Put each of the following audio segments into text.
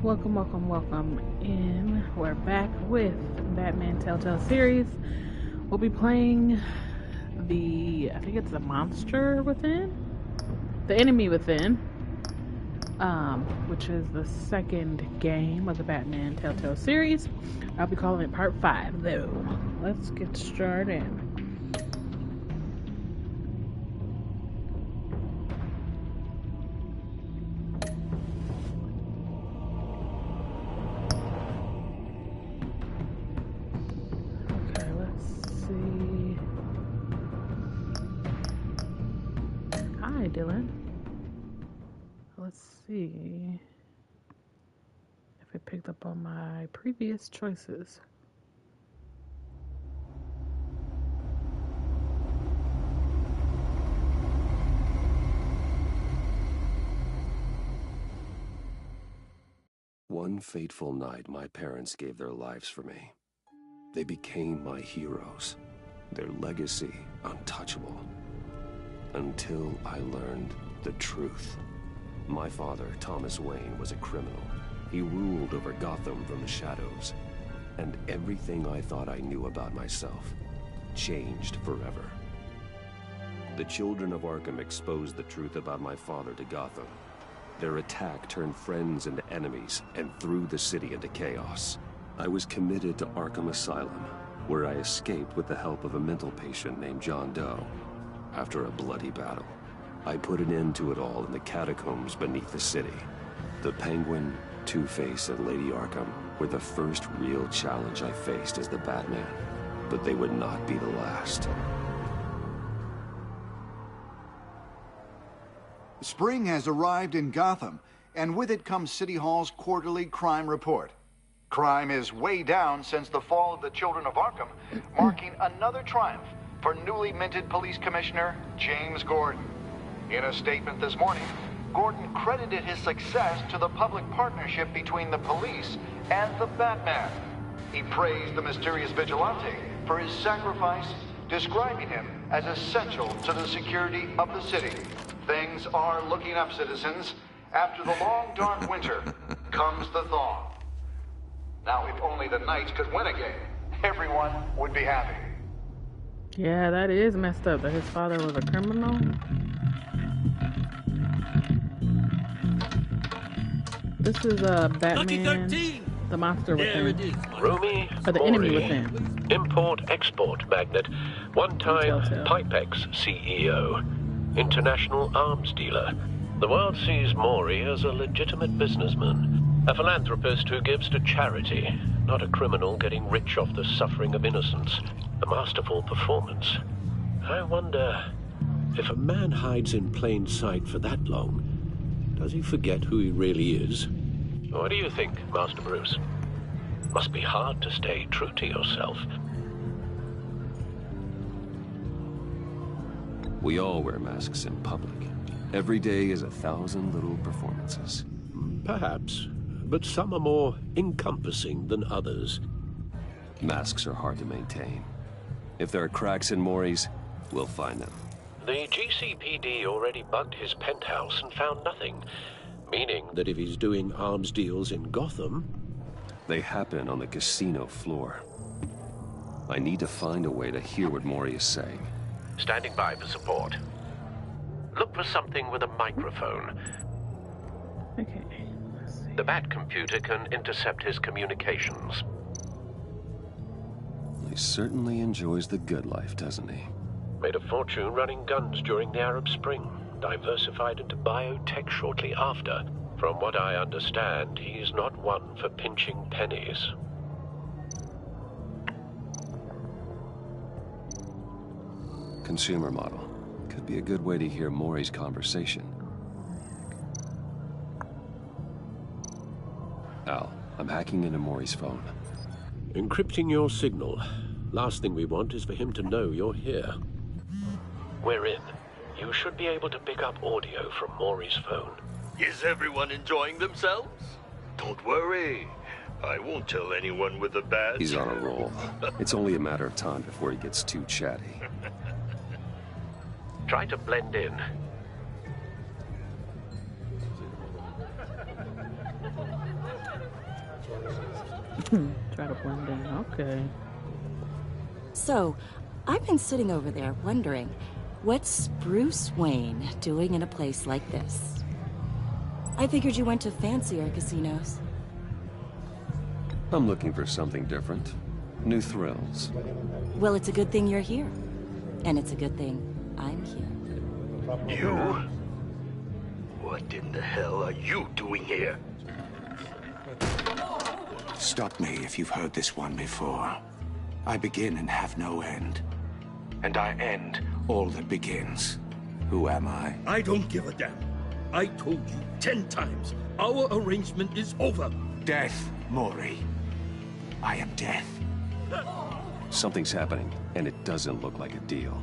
Welcome, welcome, welcome in. We're back with Batman Telltale Series. We'll be playing I think it's the monster within? The enemy within. Which is the second game of the Batman Telltale Series. I'll be calling it Part 5, though. Let's get started. Dylan. Let's see if it picked up on my previous choices. One fateful night, my parents gave their lives for me. They became my heroes, their legacy untouchable. Until I learned the truth. My father, Thomas Wayne, was a criminal. He ruled over Gotham from the shadows. And everything I thought I knew about myself changed forever. The children of Arkham exposed the truth about my father to Gotham. Their attack turned friends into enemies and threw the city into chaos. I was committed to Arkham Asylum, where I escaped with the help of a mental patient named John Doe. After a bloody battle, I put an end to it all in the catacombs beneath the city. The Penguin, Two-Face, and Lady Arkham were the first real challenge I faced as the Batman, but they would not be the last. Spring has arrived in Gotham, and with it comes City Hall's quarterly crime report. Crime is way down since the fall of the Children of Arkham, marking another triumph for newly minted Police Commissioner James Gordon. In a statement this morning, Gordon credited his success to the public partnership between the police and the Batman. He praised the mysterious vigilante for his sacrifice, describing him as essential to the security of the city. Things are looking up, citizens. After the long, dark winter comes the thaw. Now, if only the Knights could win again, everyone would be happy. Yeah, that is messed up that his father was a criminal. This is Batman, the monster within. Roomy, or the enemy within. Import-export magnate, one-time Pipex CEO, international arms dealer. The world sees Maury as a legitimate businessman, a philanthropist who gives to charity, not a criminal getting rich off the suffering of innocence. A masterful performance. I wonder, if a man hides in plain sight for that long, does he forget who he really is? What do you think, Master Bruce? Must be hard to stay true to yourself. We all wear masks in public. Every day is 1,000 little performances. Perhaps, but some are more encompassing than others. Masks are hard to maintain. If there are cracks in Maury's, we'll find them. The GCPD already bugged his penthouse and found nothing, meaning that if he's doing arms deals in Gotham... They happen on the casino floor. I need to find a way to hear what Maury is saying. Standing by for support. Look for something with a microphone. Okay, let's see. The Bat computer can intercept his communications. He certainly enjoys the good life, doesn't he? Made a fortune running guns during the Arab Spring. Diversified into biotech shortly after. From what I understand, he's not one for pinching pennies. Consumer model. Could be a good way to hear Maury's conversation. Al, I'm hacking into Maury's phone. Encrypting your signal. Last thing we want is for him to know you're here. We're in. You should be able to pick up audio from Maury's phone. Is everyone enjoying themselves? Don't worry. I won't tell anyone with a badge. He's on a roll. It's only a matter of time before he gets too chatty. Try to blend in. Try to blend in. Okay. So, I've been sitting over there wondering, what's Bruce Wayne doing in a place like this? I figured you went to fancier casinos. I'm looking for something different. New thrills. Well, it's a good thing you're here. And it's a good thing I'm here. You? What in the hell are you doing here? Stop me if you've heard this one before. I begin and have no end. And I end all that begins. Who am I? I don't give a damn. I told you 10 times. Our arrangement is over. Death, Maury. I am death. Something's happening, and it doesn't look like a deal.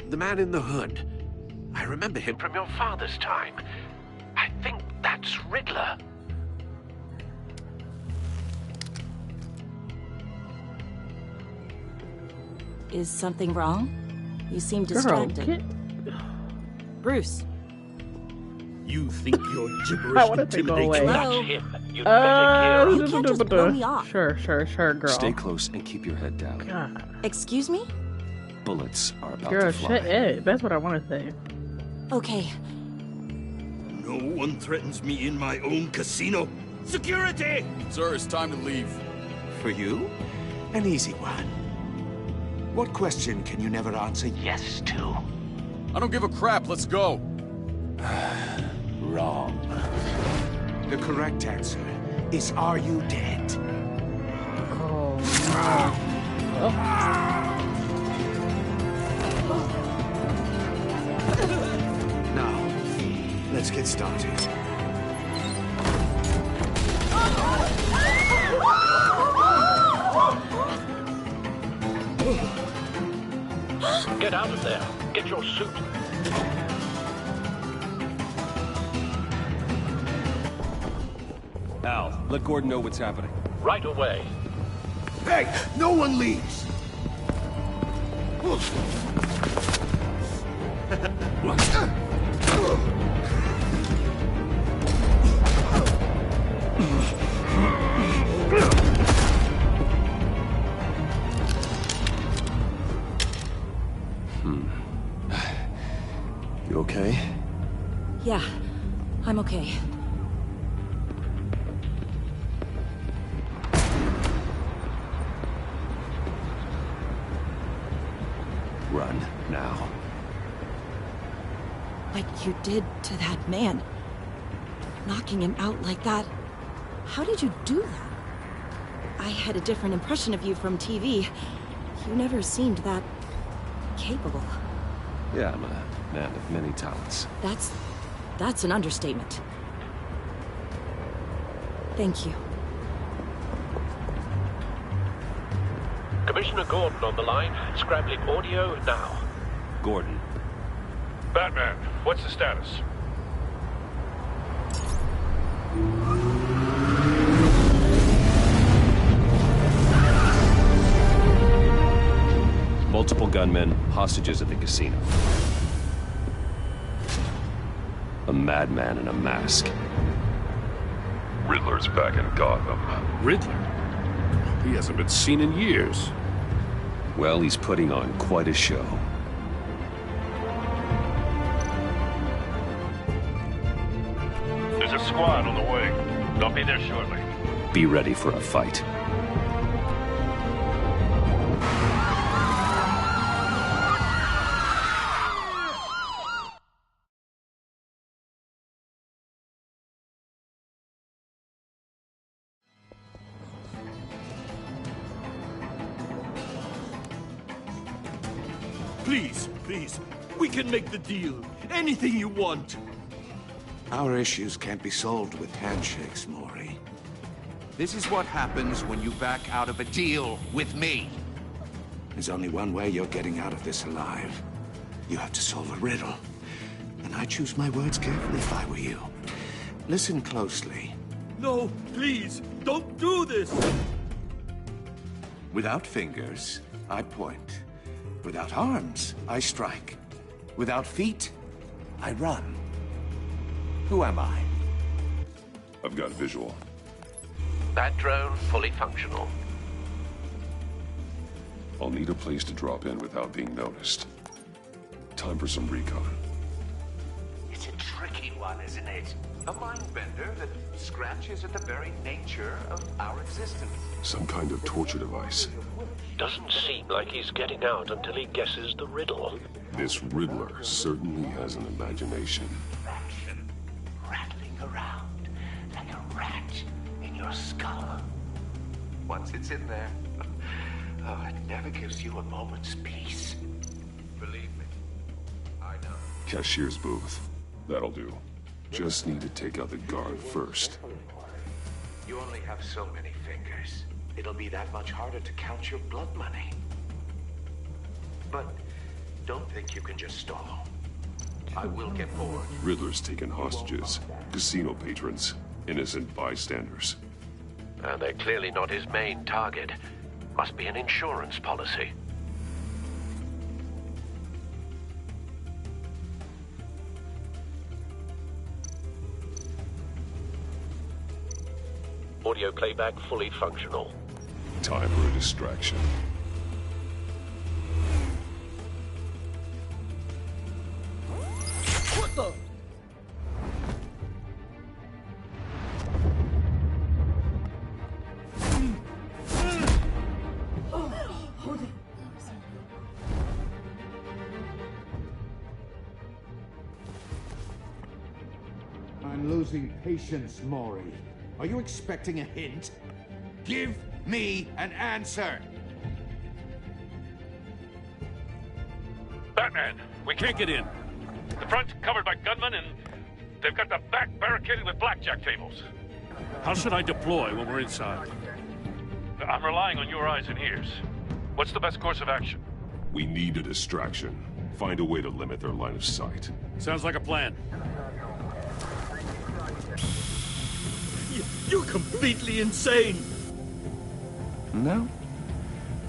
The man in the hood. I remember him from your father's time. I think that's Riddler. Is something wrong? You seem distracted. Bruce. You think you're I gibberish want it to go away. Hello? That's him. You'd better You can't just blow me off. Sure, girl. Stay close and keep your head down. God. Excuse me? Bullets are about Girl, to fly. shut it. That's what I want to say. Okay. No one threatens me in my own casino. Security! Sir, it's time to leave. For you? An easy one. What question can you never answer yes to? I don't give a crap, let's go. Wrong. The correct answer is, are you dead? Oh, no. Oh. Now, let's get started. Get out of there. Get your suit. Al, let Gordon know what's happening. Right away. Hey, no one leaves! You okay? Yeah, I'm okay. Run, now. What you did to that man. Knocking him out like that. How did you do that? I had a different impression of you from TV. You never seemed that capable. Yeah, I'm a man of many talents. That's an understatement. Thank you. Commissioner Gordon on the line. Scrambling audio now. Gordon. Batman, what's the status? Multiple gunmen, hostages at the casino. A madman in a mask. Riddler's back in Gotham. Riddler? He hasn't been seen in years. Well, he's putting on quite a show. There's a squad on the way. They'll be there shortly. Be ready for a fight. Please, we can make the deal. Anything you want. Our issues can't be solved with handshakes, Maury. This is what happens when you back out of a deal with me. There's only one way you're getting out of this alive. You have to solve a riddle. And I choose my words carefully if I were you. Listen closely. No, please, don't do this. Without fingers, I point. Without arms, I strike. Without feet, I run. Who am I? I've got visual. That drone fully functional. I'll need a place to drop in without being noticed. Time for some recon. It's a tricky one, isn't it? A mind bender that scratches at the very nature of our existence. Some kind of torture device. Doesn't seem like he's getting out until he guesses the riddle. This Riddler certainly has an imagination. Rattling around like a rat in your skull. Once it's in there, oh, it never gives you a moment's peace. Believe me, I know. Cashier's booth. That'll do. Just need to take out the guard first. You only have so many fingers. It'll be that much harder to count your blood money. But don't think you can just stall. I will get bored. Riddler's taken hostages, casino patrons, innocent bystanders. And they're clearly not his main target. Must be an insurance policy. Audio playback fully functional. Time for a distraction. What the? I'm losing patience, Maury. Are you expecting a hint? Give me an answer! Batman, we can't get in. The front's covered by gunmen, and they've got the back barricaded with blackjack tables. How should I deploy when we're inside? I'm relying on your eyes and ears. What's the best course of action? We need a distraction. Find a way to limit their line of sight. Sounds like a plan. You're completely insane! No,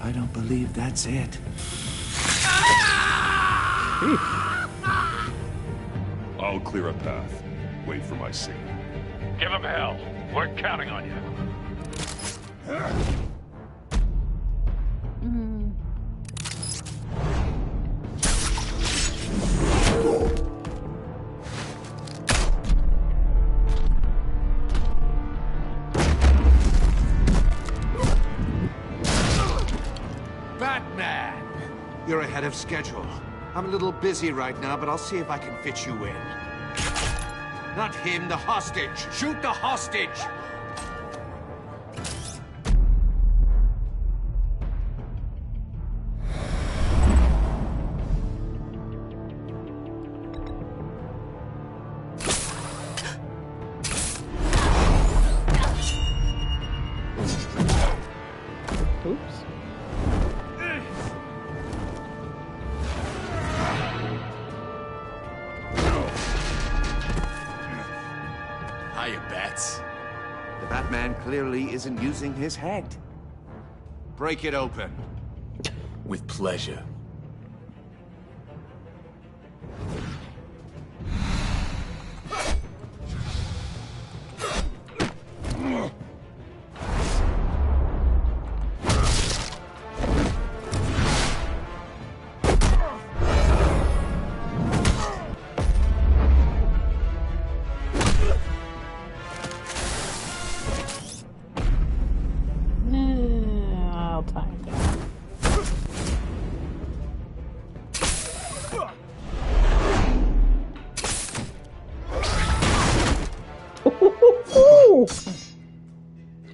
I don't believe that's it. I'll clear a path. Wait for my signal. Give him hell. We're counting on you. Batman! You're ahead of schedule. I'm a little busy right now, but I'll see if I can fit you in. Not him, the hostage! Shoot the hostage! Oops. Hiya, Bats. The Batman clearly isn't using his head. Break it open. With pleasure. I'll time that.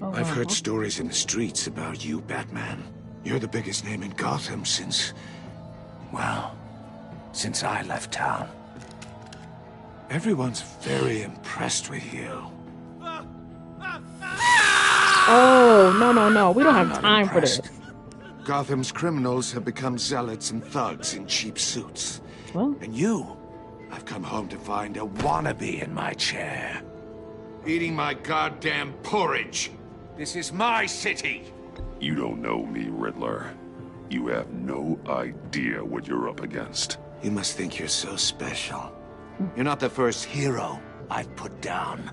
I've heard stories in the streets about you, Batman. You're the biggest name in Gotham since... well, since I left town. Everyone's very impressed with you. Oh, no. We don't have I'm time for this. impressed. Gotham's criminals have become zealots and thugs in cheap suits. Well, And you, I've come home to find a wannabe in my chair. Eating my goddamn porridge. This is my city. You don't know me, Riddler. You have no idea what you're up against. You must think you're so special. You're not the first hero I've put down.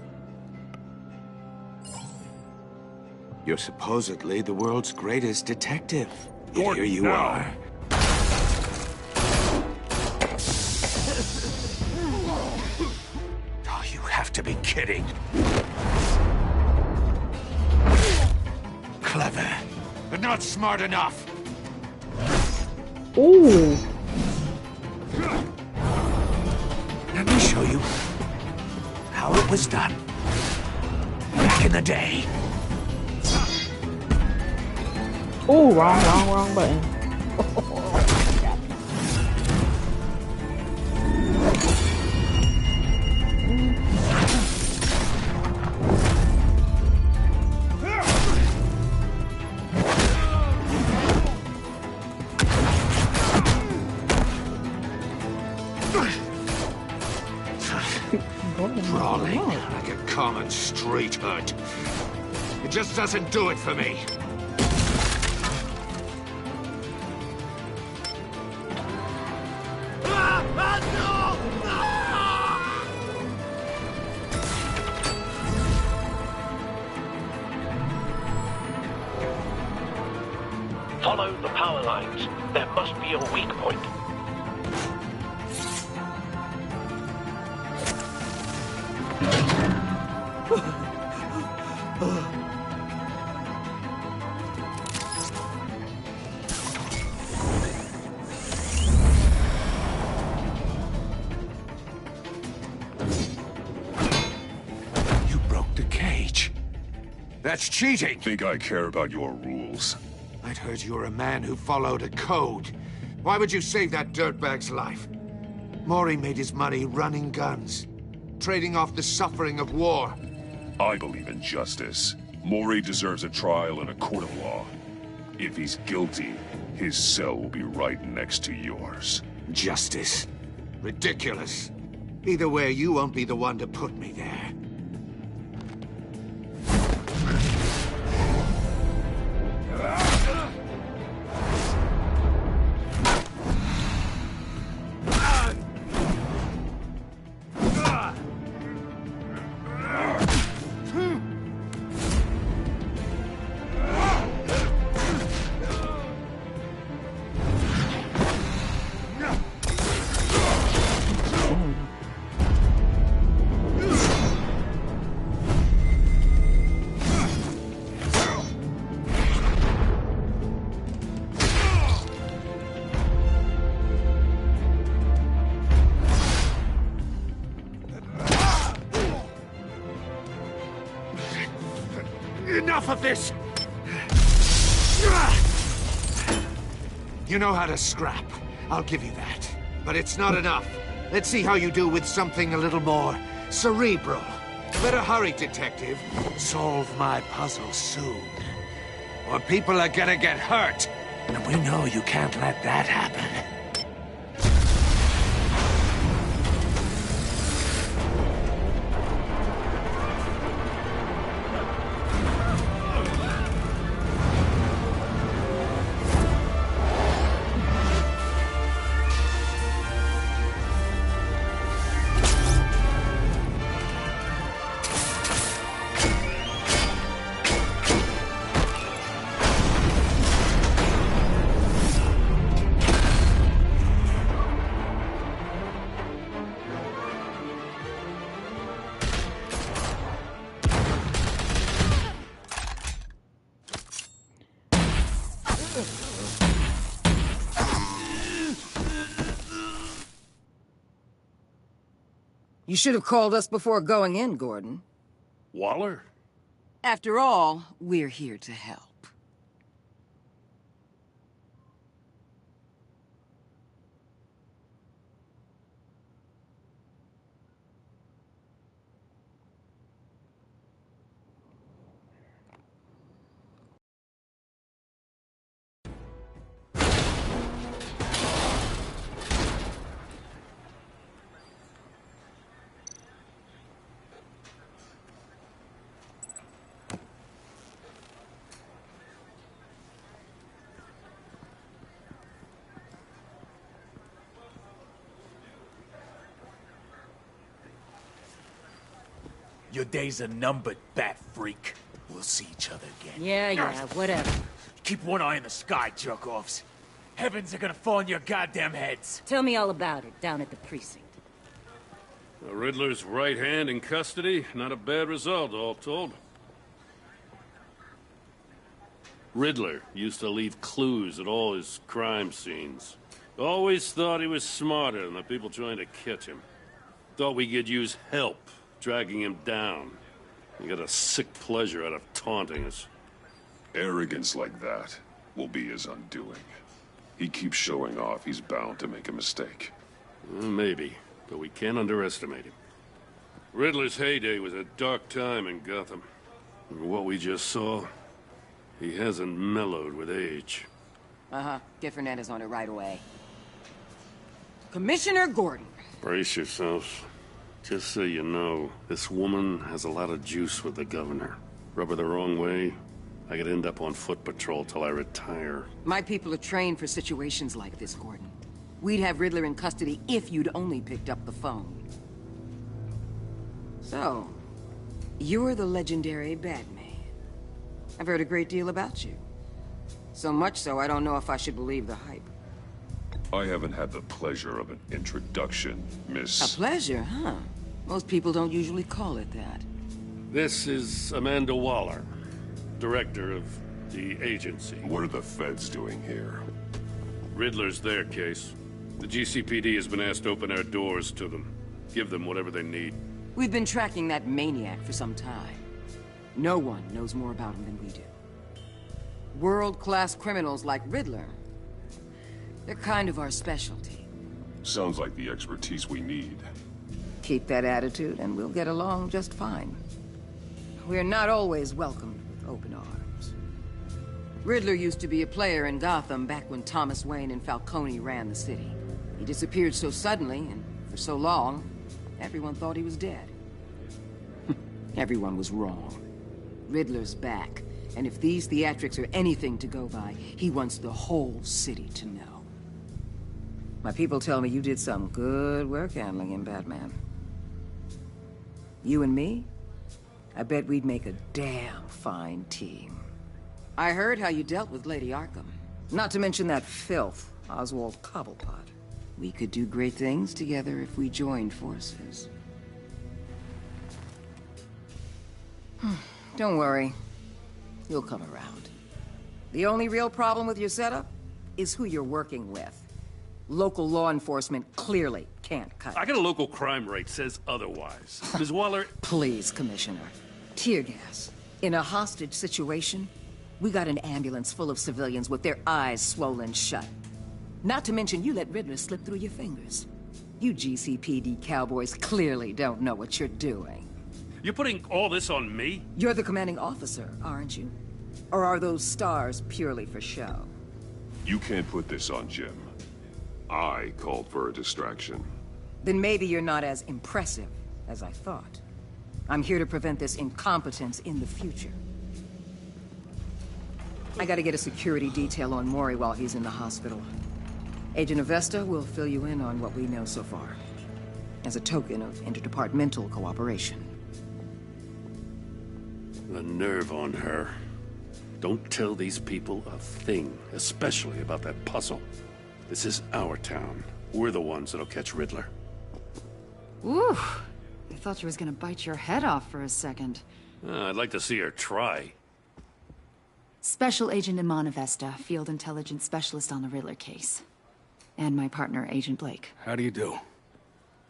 You're supposedly the world's greatest detective. Gordon, Here you now. are. Oh, you have to be kidding. Clever, but not smart enough. Ooh. Let me show you how it was done back in the day. Ooh, wrong button. Brawling like a common street hood. It just doesn't do it for me. Follow the power lines. There must be a weak point. You broke the cage. That's cheating. Think I care about your rules? I'd heard you were a man who followed a code. Why would you save that dirtbag's life? Maury made his money running guns, trading off the suffering of war. I believe in justice. Maury deserves a trial in a court of law. If he's guilty, his cell will be right next to yours. Justice? Ridiculous. Either way, you won't be the one to put me there. Enough of this! You know how to scrap. I'll give you that. But it's not enough. Let's see how you do with something a little more cerebral. Better hurry, detective. Solve my puzzle soon. Or people are gonna get hurt. And we know you can't let that happen. You should have called us before going in, Gordon. Waller? After all, we're here to help. Your days are numbered, bat freak. We'll see each other again. Yeah, whatever. Keep one eye in the sky, jerk-offs. Heavens are gonna fall on your goddamn heads. Tell me all about it down at the precinct. The Riddler's right hand in custody. Not a bad result, all told. Riddler used to leave clues at all his crime scenes. Always thought he was smarter than the people trying to catch him. Thought we could use help, dragging him down. He got a sick pleasure out of taunting us. Arrogance like that will be his undoing. He keeps showing off, he's bound to make a mistake. Maybe, but we can't underestimate him. Riddler's heyday was a dark time in Gotham. And what we just saw, he hasn't mellowed with age. Uh-huh. Get Fernandez on it right away. Commissioner Gordon. Brace yourselves. Just so you know, this woman has a lot of juice with the governor. Rub her the wrong way, I could end up on foot patrol till I retire. My people are trained for situations like this, Gordon. We'd have Riddler in custody if you'd only picked up the phone. So, you're the legendary Batman. I've heard a great deal about you. So much so, I don't know if I should believe the hype. I haven't had the pleasure of an introduction, Miss... A pleasure, huh? Most people don't usually call it that. This is Amanda Waller, director of the agency. What are the feds doing here? Riddler's their case. The GCPD has been asked to open our doors to them. Give them whatever they need. We've been tracking that maniac for some time. No one knows more about him than we do. World-class criminals like Riddler. They're kind of our specialty. Sounds like the expertise we need. Keep that attitude and we'll get along just fine. We're not always welcomed with open arms. Riddler used to be a player in Gotham back when Thomas Wayne and Falcone ran the city. He disappeared so suddenly and for so long, everyone thought he was dead. Everyone was wrong. Riddler's back, and if these theatrics are anything to go by, he wants the whole city to know. My people tell me you did some good work handling him, Batman. You and me? I bet we'd make a damn fine team. I heard how you dealt with Lady Arkham. Not to mention that filth, Oswald Cobblepot. We could do great things together if we joined forces. Don't worry. You'll come around. The only real problem with your setup is who you're working with. Local law enforcement clearly can't cut it. I got a local crime rate says otherwise. Ms. Waller... Please, Commissioner. Tear gas. In a hostage situation, we got an ambulance full of civilians with their eyes swollen shut. Not to mention you let Riddler slip through your fingers. You GCPD cowboys clearly don't know what you're doing. You're putting all this on me? You're the commanding officer, aren't you? Or are those stars purely for show? You can't put this on Jim. I called for a distraction. Then maybe you're not as impressive as I thought. I'm here to prevent this incompetence in the future. I gotta get a security detail on Mori while he's in the hospital. Agent Avesta will fill you in on what we know so far, as a token of interdepartmental cooperation. The nerve on her. Don't tell these people a thing, especially about that puzzle. This is our town. We're the ones that'll catch Riddler. Ooh, I thought she was gonna bite your head off for a second. I'd like to see her try. Special Agent Iman Avesta, Field Intelligence Specialist on the Riddler case. And my partner, Agent Blake. How do you do?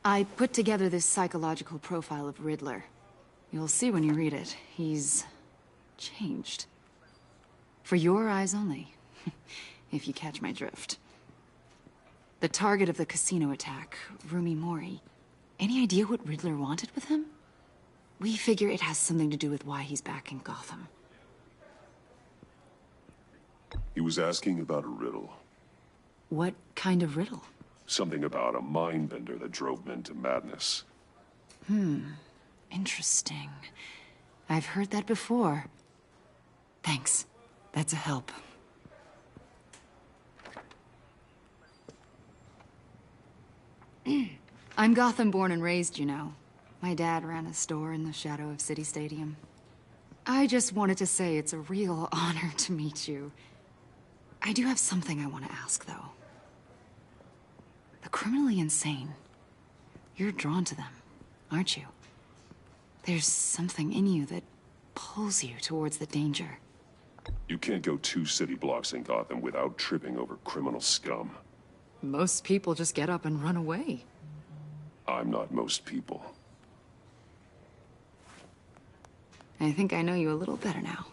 I put together this psychological profile of Riddler. You'll see when you read it. He's... changed. For your eyes only. If you catch my drift. The target of the casino attack, Rumi Mori. Any idea what Riddler wanted with him? We figure it has something to do with why he's back in Gotham. He was asking about a riddle. What kind of riddle? Something about a mind bender that drove men to madness. Interesting. I've heard that before. Thanks. That's a help. I'm Gotham born and raised, you know. My dad ran a store in the shadow of City Stadium. I just wanted to say it's a real honor to meet you. I do have something I want to ask, though. The criminally insane. You're drawn to them, aren't you? There's something in you that pulls you towards the danger. You can't go 2 city blocks in Gotham without tripping over criminal scum. Most people just get up and run away. I'm not most people. I think I know you a little better now.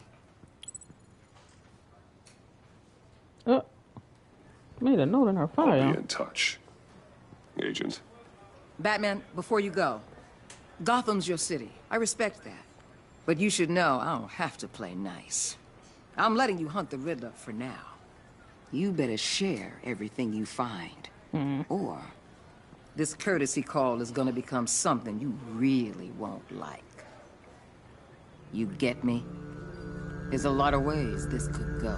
Made a note in her file. I'll be in touch, Agent. Batman, before you go, Gotham's your city. I respect that. But you should know I don't have to play nice. I'm letting you hunt the Riddler for now. You better share everything you find. Or this courtesy call is gonna become something you really won't like. You get me? There's a lot of ways this could go.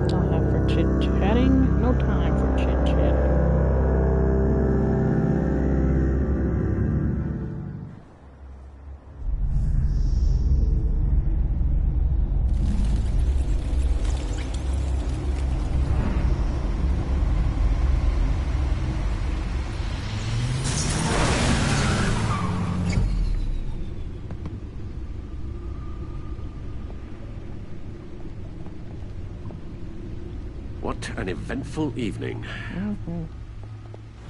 Don't have for chit-chatting. No time for chit-chatting. What an eventful evening.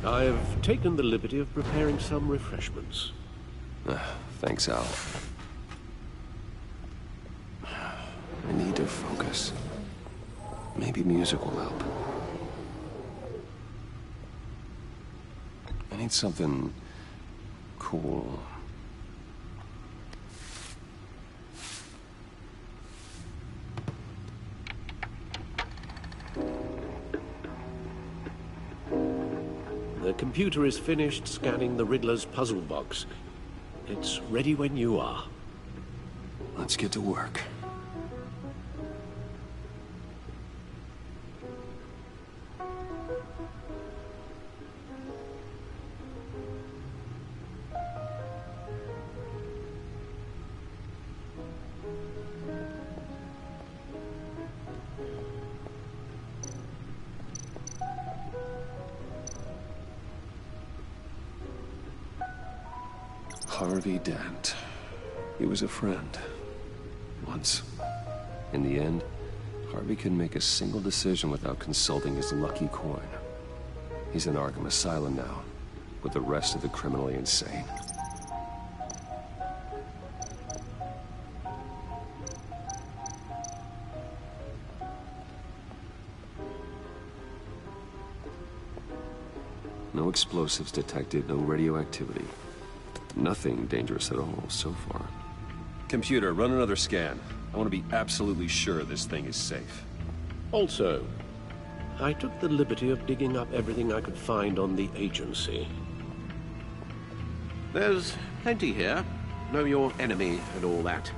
I've taken the liberty of preparing some refreshments. Thanks, Al. I need to focus. Maybe music will help. I need something cool. The computer is finished scanning the Riddler's puzzle box. It's ready when you are. Let's get to work. Harvey Dent. He was a friend. Once. In the end, Harvey couldn't make a single decision without consulting his lucky coin. He's in Arkham Asylum now, with the rest of the criminally insane. No explosives detected, no radioactivity. Nothing dangerous at all so far. Computer, run another scan. I want to be absolutely sure this thing is safe. Also, I took the liberty of digging up everything I could find on the agency. There's plenty here. Know your enemy and all that.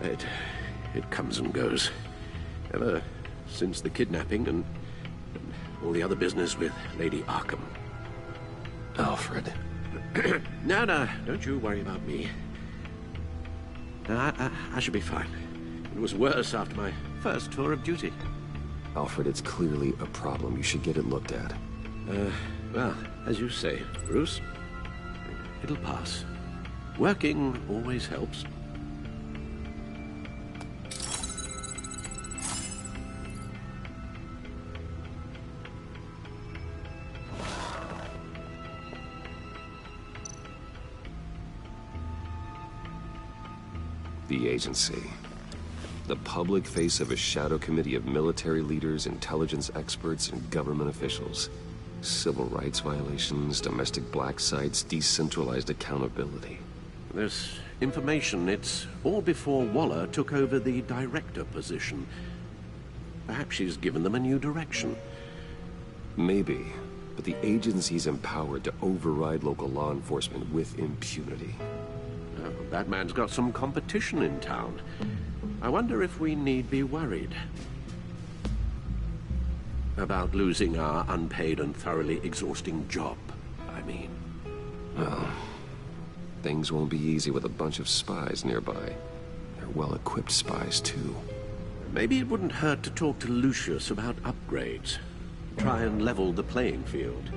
It comes and goes. Ever since the kidnapping and all the other business with Lady Arkham. Alfred. No, don't you worry about me. I should be fine. It was worse after my first tour of duty. Alfred, it's clearly a problem. You should get it looked at. Well, as you say, Bruce, it'll pass. Working always helps. The agency. The public face of a shadow committee of military leaders, intelligence experts, and government officials. Civil rights violations, domestic black sites, decentralized accountability. This information, it's all before Waller took over the director position. Perhaps she's given them a new direction. Maybe, but the agency's empowered to override local law enforcement with impunity. Batman's got some competition in town. I wonder if we need be worried about losing our unpaid and thoroughly exhausting job, I mean. Well, things won't be easy with a bunch of spies nearby. They're well-equipped spies, too. Maybe it wouldn't hurt to talk to Lucius about upgrades. Try and level the playing field.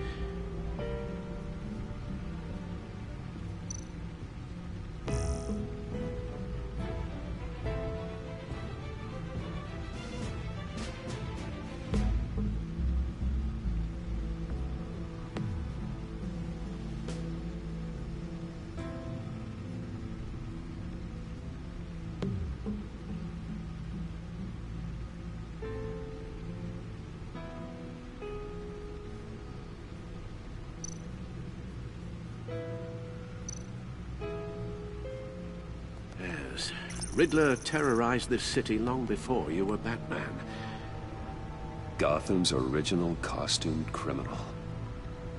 Riddler terrorized this city long before you were Batman. Gotham's original costumed criminal.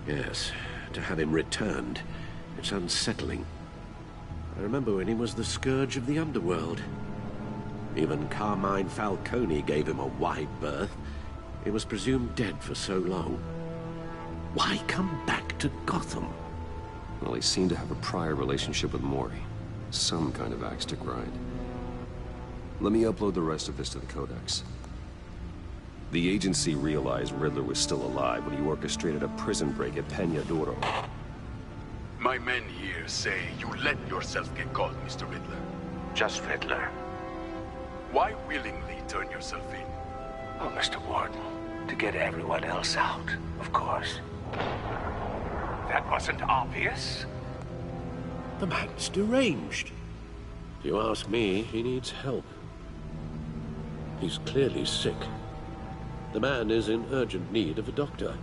Yes, to have him returned, it's unsettling. I remember when he was the scourge of the underworld. Even Carmine Falcone gave him a wide berth. He was presumed dead for so long. Why come back to Gotham? Well, he seemed to have a prior relationship with Mori. Some kind of axe to grind. Let me upload the rest of this to the Codex. The agency realized Riddler was still alive when he orchestrated a prison break at Peña Duro. My men here say you let yourself get caught, Mr. Riddler. Just Riddler. Why willingly turn yourself in? Oh, Mr. Warden, to get everyone else out, of course. That wasn't obvious. The man's deranged. If you ask me, he needs help. He's clearly sick. The man is in urgent need of a doctor.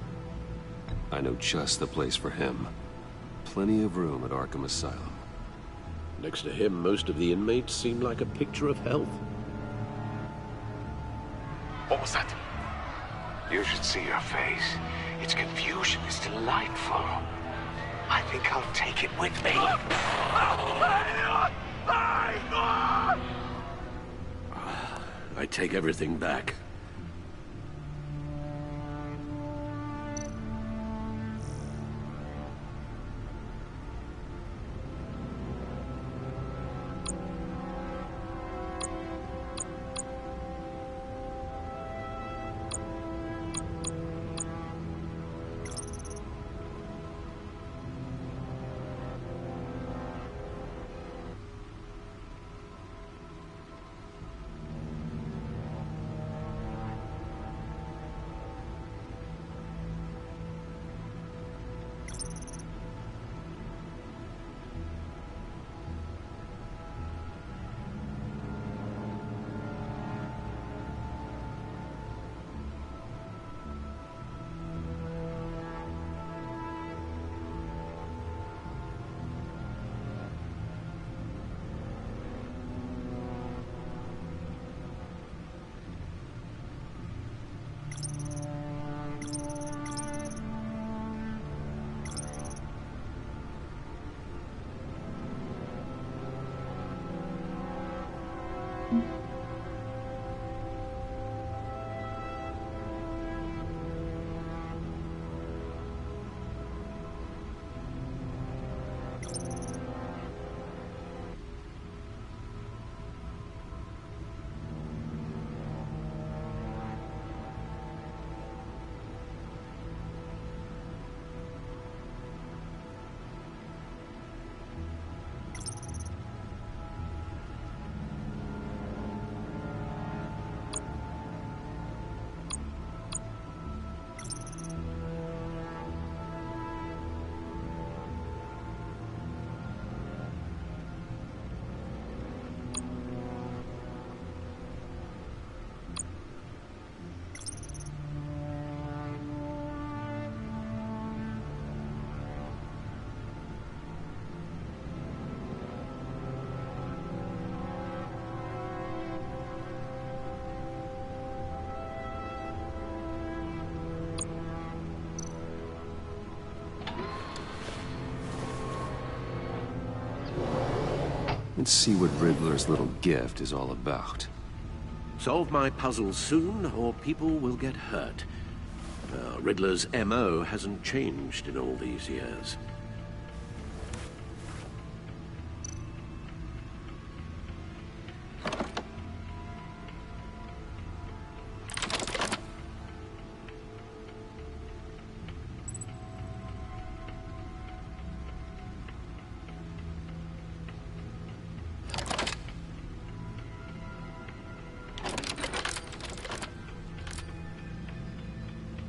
I know just the place for him. Plenty of room at Arkham Asylum. Next to him, most of the inmates seem like a picture of health. What was that? You should see your face. Its confusion is delightful. I think I'll take it with me. I take everything back. and see what Riddler's little gift is all about. Solve my puzzles soon, or people will get hurt. Riddler's MO hasn't changed in all these years.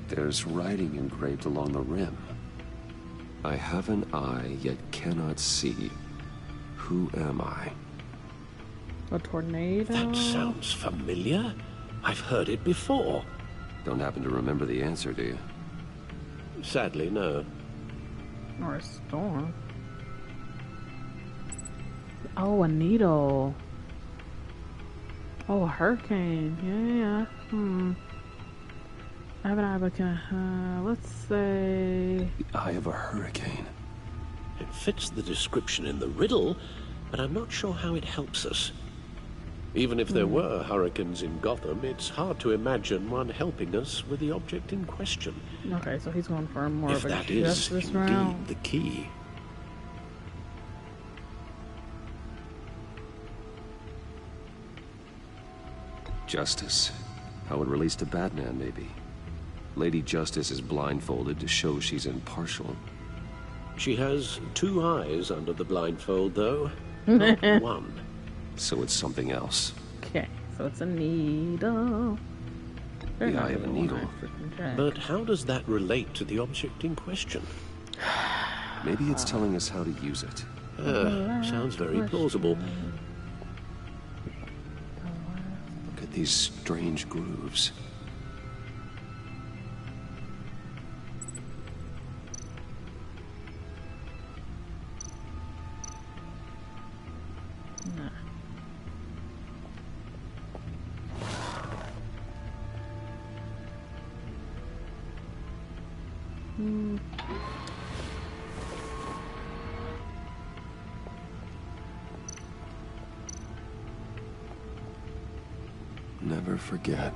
There's writing engraved along the rim. I have an eye, yet cannot see. Who am I? A tornado? That sounds familiar. I've heard it before. Don't happen to remember the answer, do you? Sadly, no. Or a storm. Oh, a needle. Oh, a hurricane. Yeah. I have an eye, but let's say... The eye of a hurricane. It fits the description in the riddle, but I'm not sure how it helps us. Even if there were hurricanes in Gotham, it's hard to imagine one helping us with the object in question. Okay, so he's going for more of a If that is justice indeed round. the key. Justice. How it relates to Batman, maybe. Lady Justice is blindfolded to show she's impartial. She has two eyes under the blindfold, though. Not one. So it's something else. Okay, so it's a needle. The eye of a needle. But how does that relate to the object in question? Maybe it's telling us how to use it. Sounds very plausible. Look at these strange grooves. Never forget.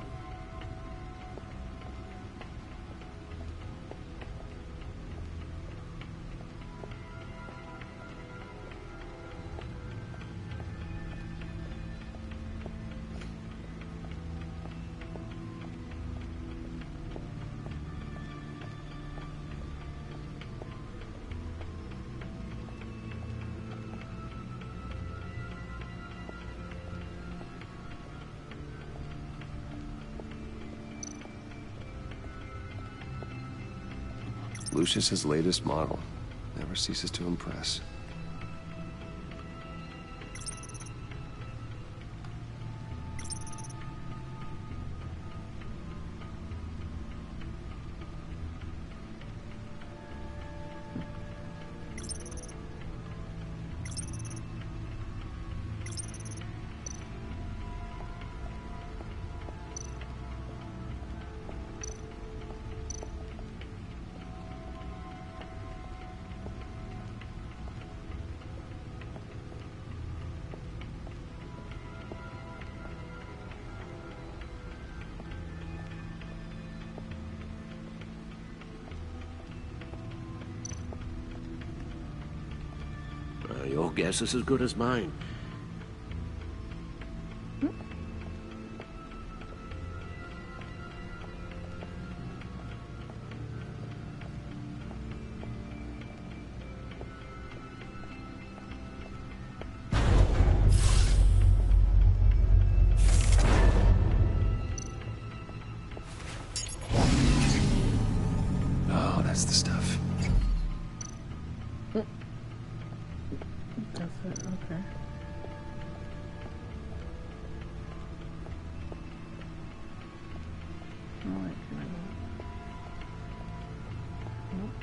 Lucius's latest model. Never ceases to impress. Your guess is as good as mine. Oh, that's the stuff. That's it, okay. Oh, wait, can I go? Nope.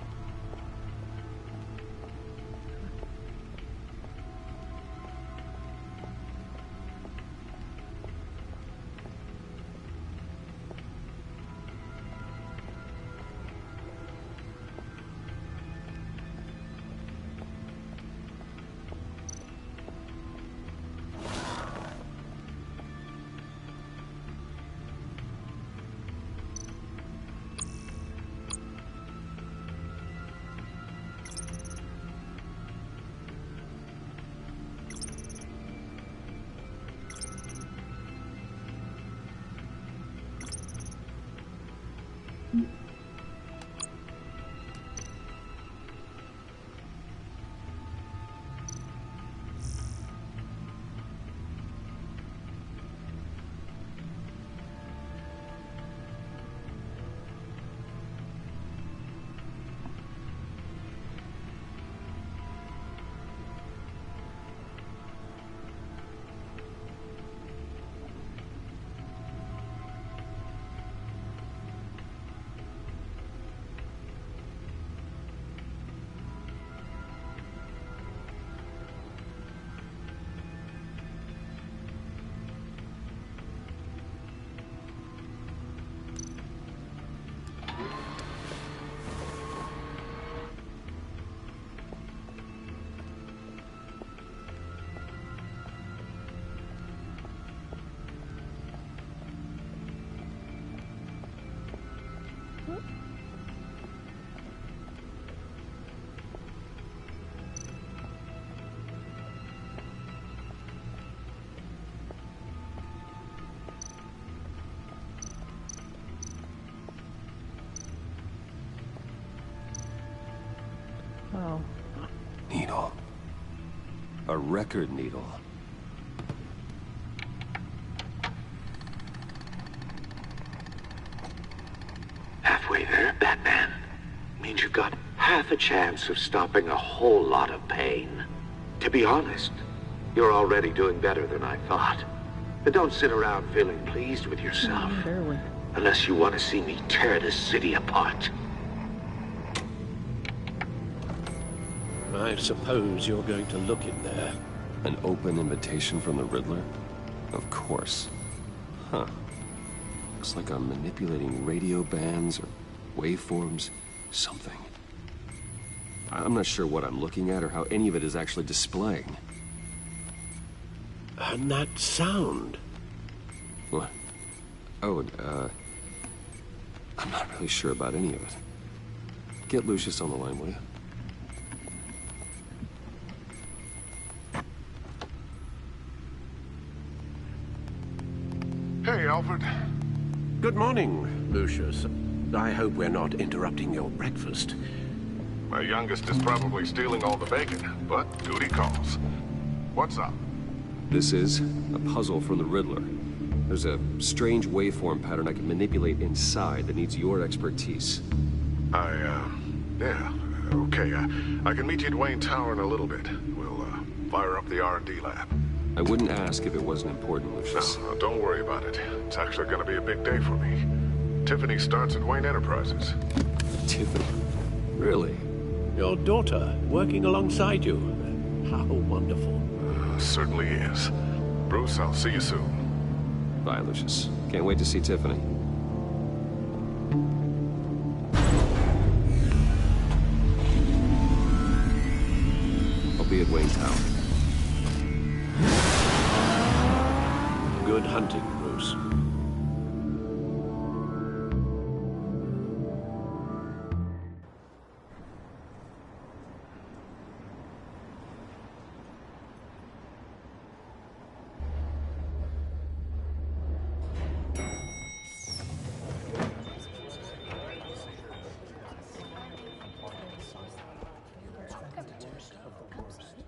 record needle. Halfway there, Batman. Means you got half a chance of stopping a whole lot of pain. To be honest, you're already doing better than I thought. But don't sit around feeling pleased with yourself. Barely. Unless you want to see me tear this city apart. I suppose you're going to look in there. An open invitation from the Riddler? Of course. Huh. Looks like I'm manipulating radio bands or waveforms. Something. I'm not sure what I'm looking at or how any of it is actually displaying. And that sound? What? Oh, I'm not really sure about any of it. Get Lucius on the line, will you? Hey, Alfred. Good morning, Lucius. I hope we're not interrupting your breakfast. My youngest is probably stealing all the bacon, but duty calls. What's up? This is a puzzle from the Riddler. There's a strange waveform pattern I can manipulate inside that needs your expertise. Yeah, okay. I can meet you at Wayne Tower in a little bit. We'll, fire up the R&D lab. I wouldn't ask if it wasn't important, Lucius. No, don't worry about it. It's actually gonna be a big day for me. Tiffany starts at Wayne Enterprises. Tiffany? Really? Your daughter, working alongside you. How wonderful. Certainly is. Bruce, I'll see you soon. Bye, Lucius. Can't wait to see Tiffany. I'll be at Wayne Tower. Good hunting, Bruce.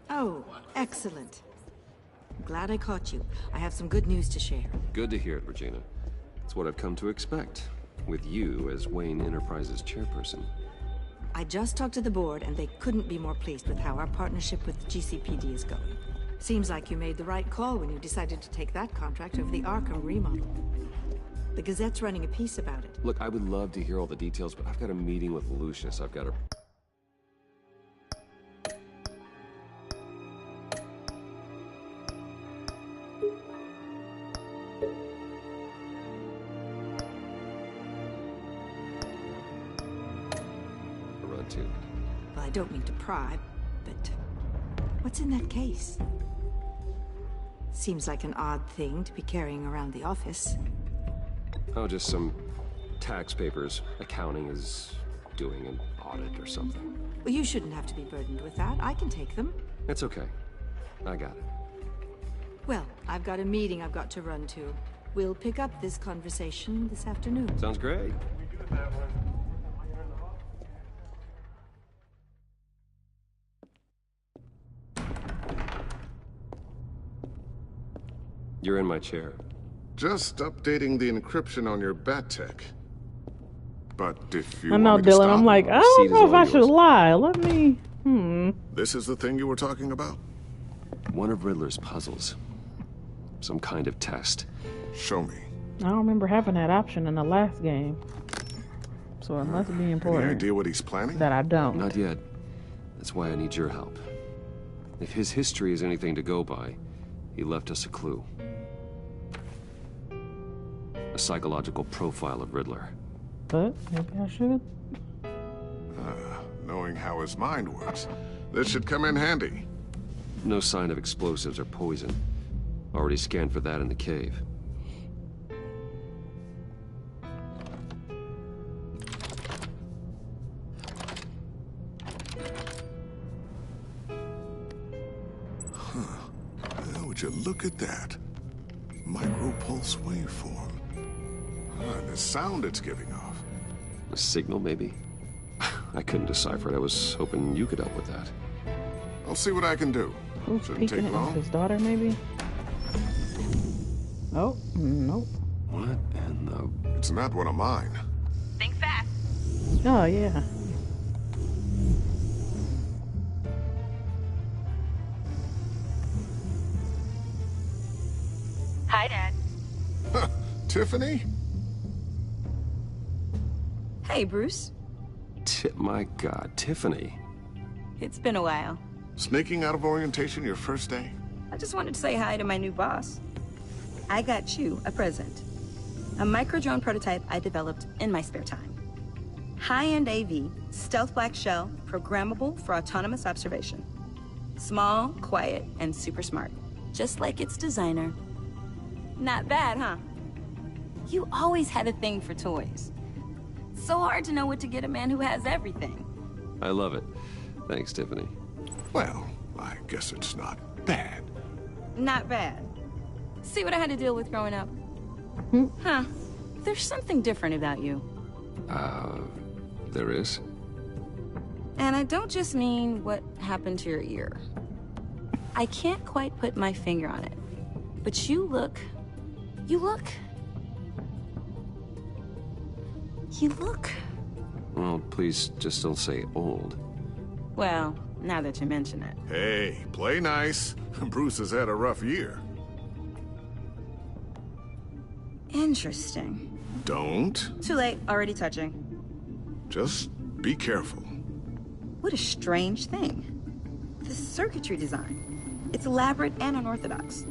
Oh, excellent. Glad I caught you. I have some good news to share. Good to hear it, Regina. It's what I've come to expect, with you as Wayne Enterprises chairperson. I just talked to the board, and they couldn't be more pleased with how our partnership with GCPD is going. Seems like you made the right call when you decided to take that contract over the Arkham remodel. The Gazette's running a piece about it. Look, I would love to hear all the details, but I've got a meeting with Lucius. I've got to... to. Well, I don't mean to pry, but what's in that case? Seems like an odd thing to be carrying around the office. Oh, just some tax papers. Accounting is doing an audit or something. Well, you shouldn't have to be burdened with that. I can take them. It's okay. I got it. Well, I've got a meeting I've got to run to. We'll pick up this conversation this afternoon. Sounds great. You're in my chair. Just updating the encryption on your Bat-Tech. But if you I know, want me to Dylan. stop, I'm like, I don't know if I should lie. Let me... This is the thing you were talking about? One of Riddler's puzzles. Some kind of test. Show me. I don't remember having that option in the last game. So it must be important. Any idea what he's planning? That I don't. Not yet. That's why I need your help. If his history is anything to go by, he left us a clue. A psychological profile of Riddler. But maybe I should. Knowing how his mind works, this should come in handy. No sign of explosives or poison. Already scanned for that in the cave. Would you look at that? Micropulse waveform. And the sound it's giving off. A signal, maybe? I couldn't decipher it. I was hoping you could help with that. I'll see what I can do. Who's Shouldn't peeking take at long. his daughter, maybe? Oh, nope. What in the... It's not one of mine. Think fast. Oh, yeah. Hi, Dad. Tiffany? Hey, Bruce. My God, Tiffany. It's been a while. Sneaking out of orientation your first day? I just wanted to say hi to my new boss. I got you a present. A micro-drone prototype I developed in my spare time. High-end AV, stealth black shell, programmable for autonomous observation. Small, quiet, and super smart. Just like its designer. Not bad, huh? You always had a thing for toys. So hard to know what to get a man who has everything. I love it. Thanks, Tiffany. Well, I guess it's not bad. Not bad. See what I had to deal with growing up? Huh. There's something different about you. There is? And I don't just mean what happened to your ear. I can't quite put my finger on it. But you look... Well, please just don't say old. Well, now that you mention it. Hey, play nice. Bruce has had a rough year. Interesting. Don't. Too late, already touching. Just be careful. What a strange thing. The circuitry design. It's elaborate and unorthodox.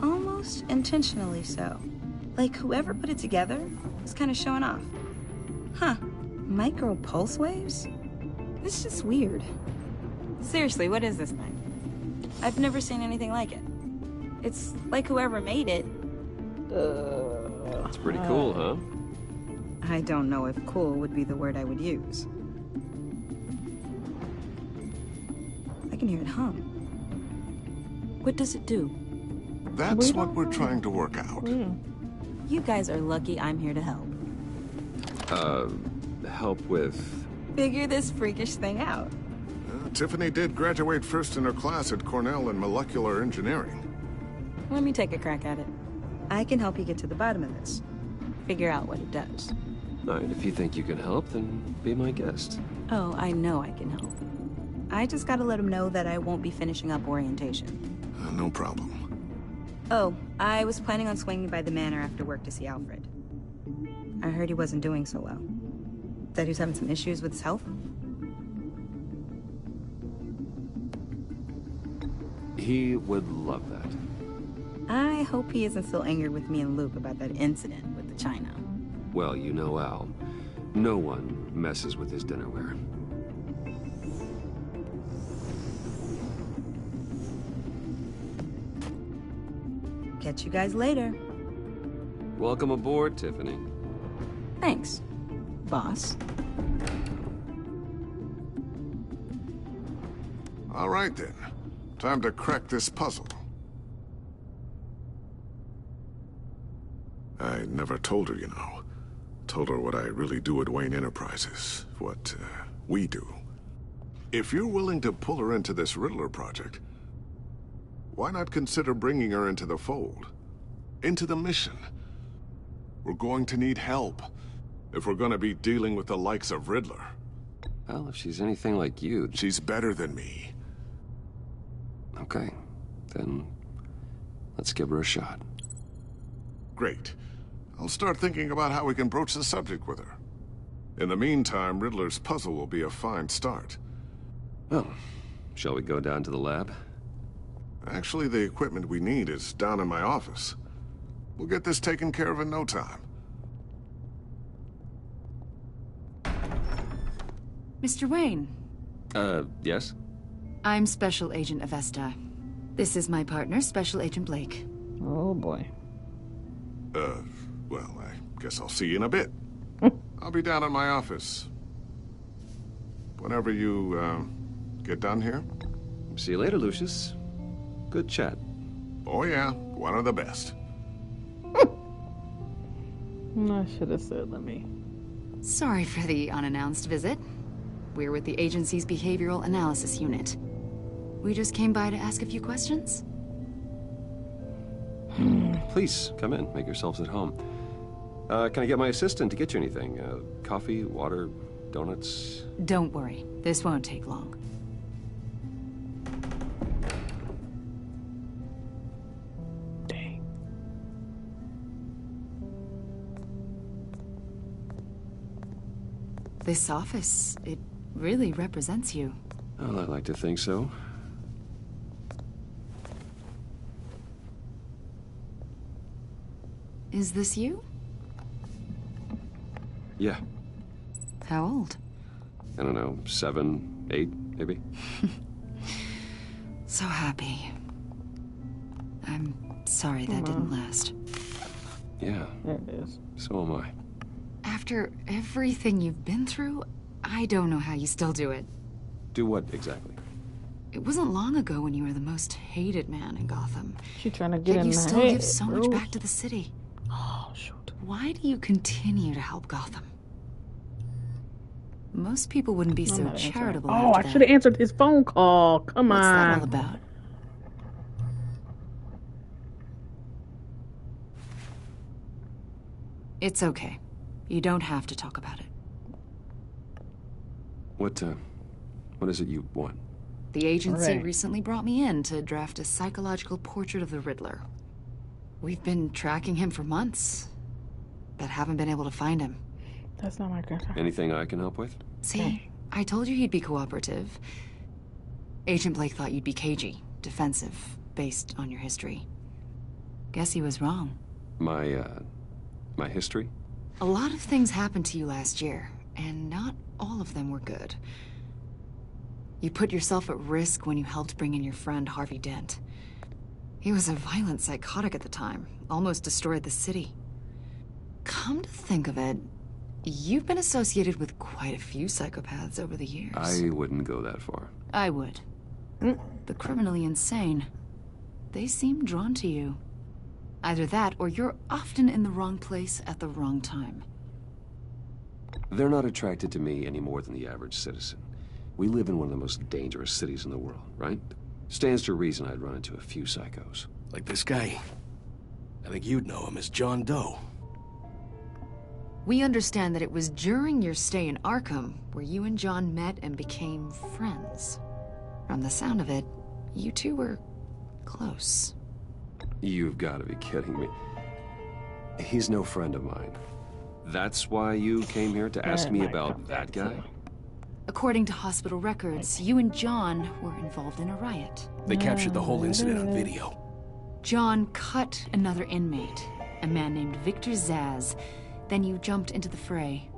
Almost intentionally so. Like whoever put it together was kind of showing off. Huh. Micro pulse waves? It's just weird. Seriously, what is this thing? I've never seen anything like it. It's like whoever made it. It's pretty cool, huh? I don't know if cool would be the word I would use. I can hear it hum. What does it do? That's what we're trying to work out. You guys are lucky I'm here to help. Help with... Figure this freakish thing out. Tiffany did graduate first in her class at Cornell in molecular engineering. Let me take a crack at it. I can help you get to the bottom of this. Figure out what it does. All right, if you think you can help, then be my guest. Oh, I know I can help. I just gotta let him know that I won't be finishing up orientation. No problem. Oh, I was planning on swinging by the manor after work to see Alfred. I heard he wasn't doing so well. That he was having some issues with his health. He would love that. I hope he isn't still angered with me and Luke about that incident with the china. Well, you know Al. No one messes with his dinnerware. Catch you guys later. Welcome aboard, Tiffany. Thanks, boss. All right, then. Time to crack this puzzle. I never told her, you know. Told her what I really do at Wayne Enterprises. What, we do. If you're willing to pull her into this Riddler project, why not consider bringing her into the fold? Into the mission? We're going to need help if we're going to be dealing with the likes of Riddler. Well, if she's anything like you... She's better than me. Okay, then let's give her a shot. Great. I'll start thinking about how we can broach the subject with her. In the meantime, Riddler's puzzle will be a fine start. Well, shall we go down to the lab? Actually, the equipment we need is down in my office. We'll get this taken care of in no time. Mr. Wayne. Yes? I'm Special Agent Avesta. This is my partner, Special Agent Blake. Oh, boy. Well, I guess I'll see you in a bit. I'll be down in my office. Whenever you, get done here. See you later, Lucius. Good chat. Oh, yeah. One of the best. I should have said, let me... Sorry for the unannounced visit. We're with the agency's Behavioral Analysis Unit. We just came by to ask a few questions. Please, come in. Make yourselves at home. Can I get my assistant to get you anything? Coffee, water, donuts? Don't worry. This won't take long. Dang. This office, it really represents you. Well, I like to think so. Is this you? Yeah. How old? I don't know, 7, 8, maybe? So happy. I'm sorry that didn't last. Yeah. There it is. So am I. After everything you've been through, I don't know how you still do it. Do what exactly? It wasn't long ago when you were the most hated man in Gotham. She's trying to get Yet in you the still head. give so much Ooh. back to the city. Oh, shoot. Why do you continue to help Gotham? Most people wouldn't be I'm so not answering. charitable. Oh, I after should have answered his phone call. Come What's that on. all about? It's okay. You don't have to talk about it. What is it you want? The agency Right. recently brought me in to draft a psychological portrait of the Riddler. We've been tracking him for months, but haven't been able to find him. That's not my concern. Anything I can help with? See, I told you he'd be cooperative. Agent Blake thought you'd be cagey, defensive, based on your history. Guess he was wrong. My history? A lot of things happened to you last year, and not all of them were good. You put yourself at risk when you helped bring in your friend Harvey Dent. He was a violent psychotic at the time, almost destroyed the city. Come to think of it, you've been associated with quite a few psychopaths over the years. I wouldn't go that far. I would. The criminally insane. They seem drawn to you. Either that, or you're often in the wrong place at the wrong time. They're not attracted to me any more than the average citizen. We live in one of the most dangerous cities in the world, right? Stands to reason I'd run into a few psychos. Like this guy. I think you'd know him as John Doe. We understand that it was during your stay in Arkham where you and John met and became friends. From the sound of it, you two were close. You've got to be kidding me. He's no friend of mine. That's why you came here to ask me about that guy? According to hospital records, you and John were involved in a riot. They captured the whole incident on video. John cut another inmate, a man named Victor Zaz. Then you jumped into the fray.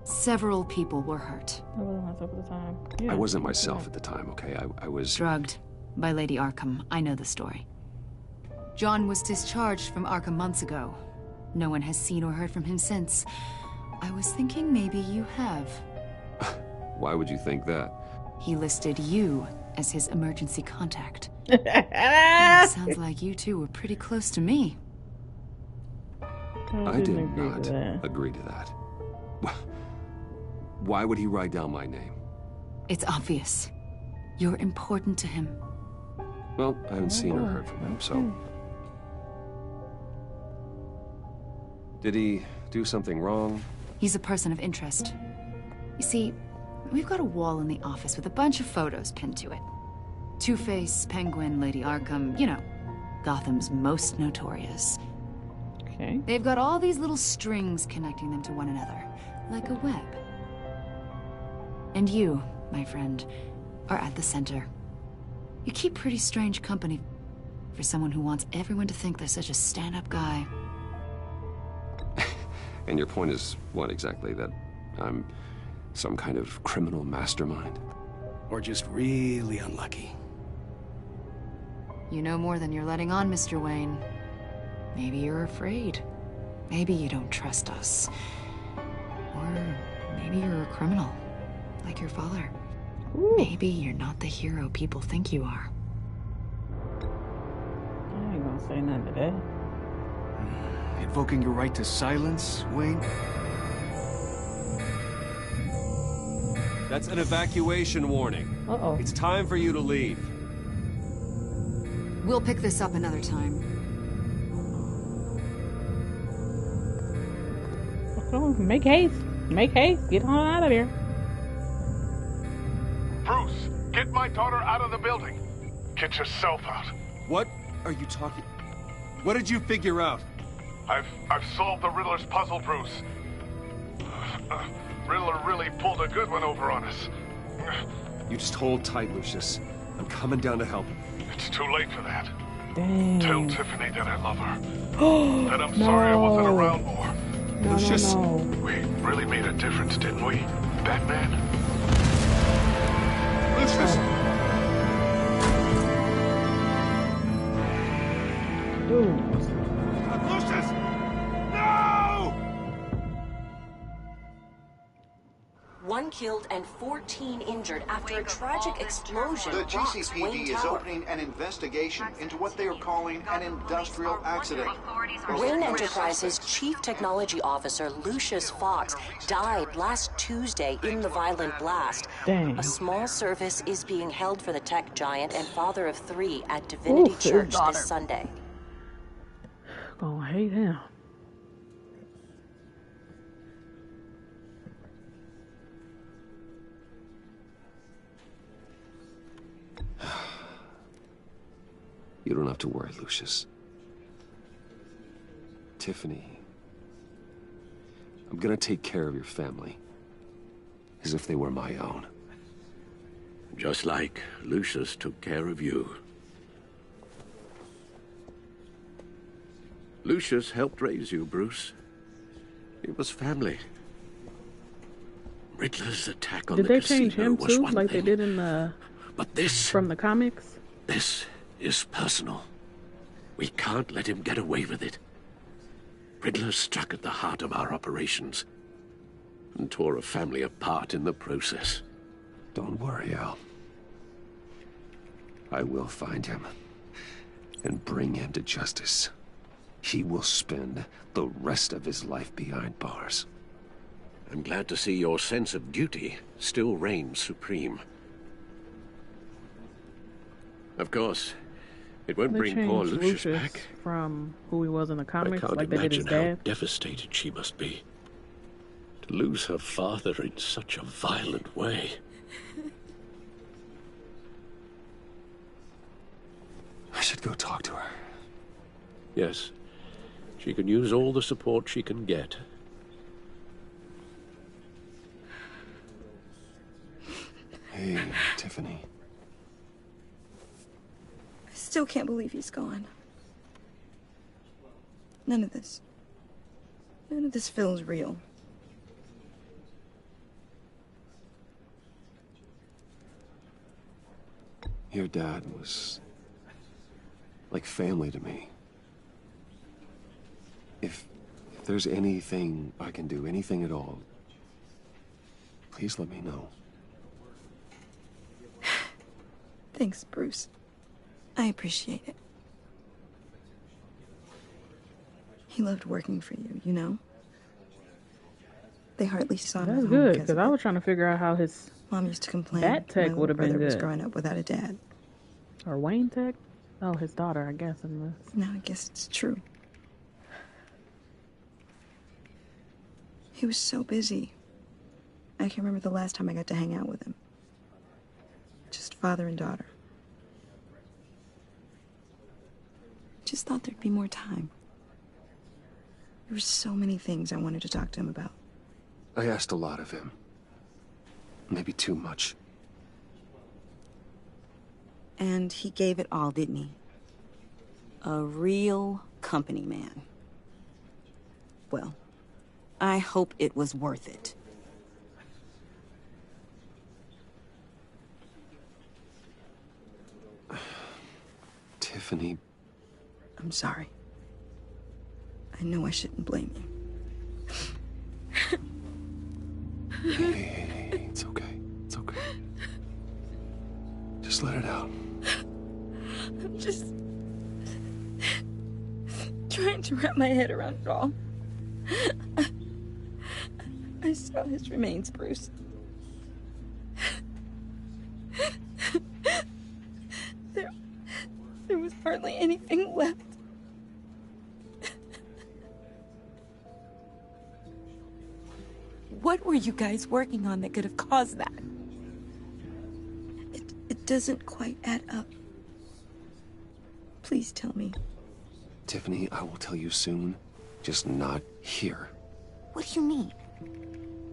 Several people were hurt. I wasn't myself at the time. I wasn't myself at the time, okay? I was... Drugged by Lady Arkham. I know the story. John was discharged from Arkham months ago. No one has seen or heard from him since. I was thinking maybe you have. Why would you think that? He listed you as his emergency contact. Sounds like you two were pretty close to me. I did not agree to that. Why would he write down my name? It's obvious. You're important to him. Well, I haven't seen or heard from him, so... Did he do something wrong? He's a person of interest. You see, we've got a wall in the office with a bunch of photos pinned to it. Two-Face, Penguin, Lady Arkham, you know, Gotham's most notorious. Okay. They've got all these little strings connecting them to one another, like a web. And you, my friend, are at the center. You keep pretty strange company for someone who wants everyone to think they're such a stand-up guy. And your point is what exactly? That I'm some kind of criminal mastermind? Or just really unlucky? You know more than you're letting on, Mr. Wayne. Maybe you're afraid. Maybe you don't trust us. Or maybe you're a criminal, like your father. Ooh. Maybe you're not the hero people think you are. I ain't gonna say nothing to that. Invoking your right to silence, Wayne? That's an evacuation warning. Uh-oh. It's time for you to leave. We'll pick this up another time. Oh, make haste. Make haste. Get on out of here. Bruce, get my daughter out of the building. Get yourself out. What are you talking? What did you figure out? I've solved the Riddler's puzzle, Bruce. Riddler really pulled a good one over on us. You just hold tight, Lucius. I'm coming down to help. It's too late for that. Dang. Tell Tiffany that I love her. That I'm sorry I wasn't around more. Lucius. We really made a difference, didn't we, Batman? Lucius! Lucius! No! 1 killed and 14 injured after a tragic explosion. The rocks GCPD Wayne is Tower. opening an investigation into what they are calling an industrial accident. Wayne Enterprises Chief Technology Officer Lucius Fox died last Tuesday in the violent blast. Dang. A small service is being held for the tech giant and father of 3 at Divinity Church this Sunday. Gonna hate him. You don't have to worry, Lucius. Tiffany, I'm gonna take care of your family. As if they were my own. Just like Lucius took care of you. Lucius helped raise you, Bruce. It was family. Riddler's attack on Did the they casino change him was too, one like thing. they did in the But this from the comics? is personal. We can't let him get away with it. Riddler struck at the heart of our operations and tore a family apart in the process. Don't worry, Al. I will find him and bring him to justice. He will spend the rest of his life behind bars. I'm glad to see your sense of duty still reigns supreme. Of course, it won't They bring poor changed Lucius back. from who he was in the I comics, can't like they did his imagine how dad. devastated she must be. To lose her father in such a violent way. I should go talk to her. Yes, she can use all the support she can get. Hey, Tiffany. I still can't believe he's gone. None of this feels real. Your dad was like family to me. If there's anything I can do, anything at all, please let me know. Thanks, Bruce. I appreciate it. He loved working for you, you know? They hardly saw him That's at home good, because because of I it. was trying to figure out how his Mom used to complain Bat Tech my would have little been brother was good. growing up without a dad. Or Wayne Tech? Oh, his daughter, I guess, in this. Now I guess it's true. He was so busy. I can't remember the last time I got to hang out with him. Just father and daughter. Just thought there'd be more time. There were so many things I wanted to talk to him about. I asked a lot of him. Maybe too much. And he gave it all, didn't he? A real company man. Well, I hope it was worth it. Tiffany. I'm sorry. I know I shouldn't blame you. Hey, it's okay. It's okay. Just let it out. I'm just trying to wrap my head around it all. I saw his remains, Bruce. There was hardly hardly anything left. What were you guys working on that could have caused that? It doesn't quite add up. Please tell me. Tiffany, I will tell you soon. Just not here. What do you mean?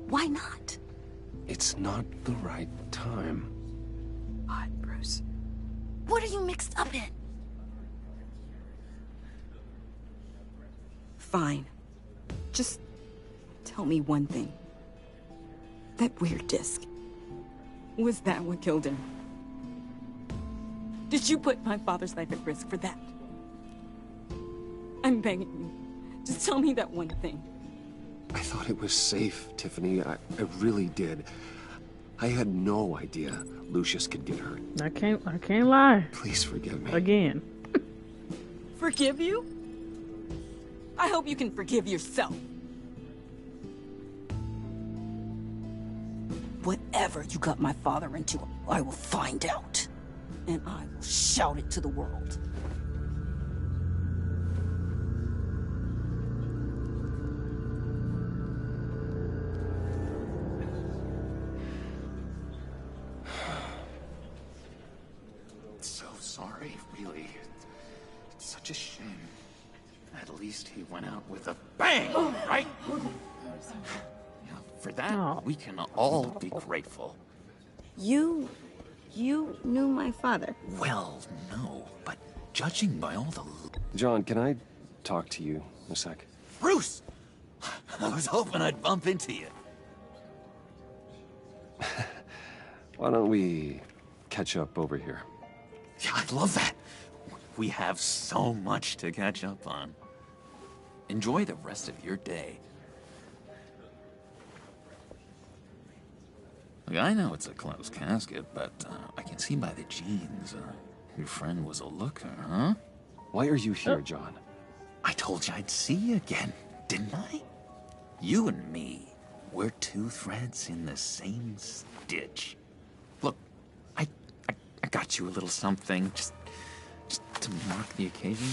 Why not? It's not the right time. God, Bruce. What are you mixed up in? Fine. Just tell me one thing. That weird disc. Was that what killed him? Did you put my father's life at risk for that? I'm begging you. Just tell me that one thing. I thought it was safe, Tiffany. I really did. I had no idea Lucius could get hurt. I can't lie. Please forgive me. Again. Forgive you? I hope you can forgive yourself. Whatever you got my father into, I will find out. And I will shout it to the world. So sorry, really. It's such a shame. At least he went out with a bang, right? For that, we can all be grateful. You knew my father? Well, no, but judging by all the... John, can I talk to you a sec? Bruce! I was hoping I'd bump into you. Why don't we catch up over here? Yeah, I'd love that. We have so much to catch up on. Enjoy the rest of your day. Look, I know it's a closed casket, but I can see by the jeans, your friend was a looker, huh? Why are you here, John? I told you I'd see you again, didn't I? You and me, we're two threads in the same stitch. Look, I got you a little something, just to mark the occasion.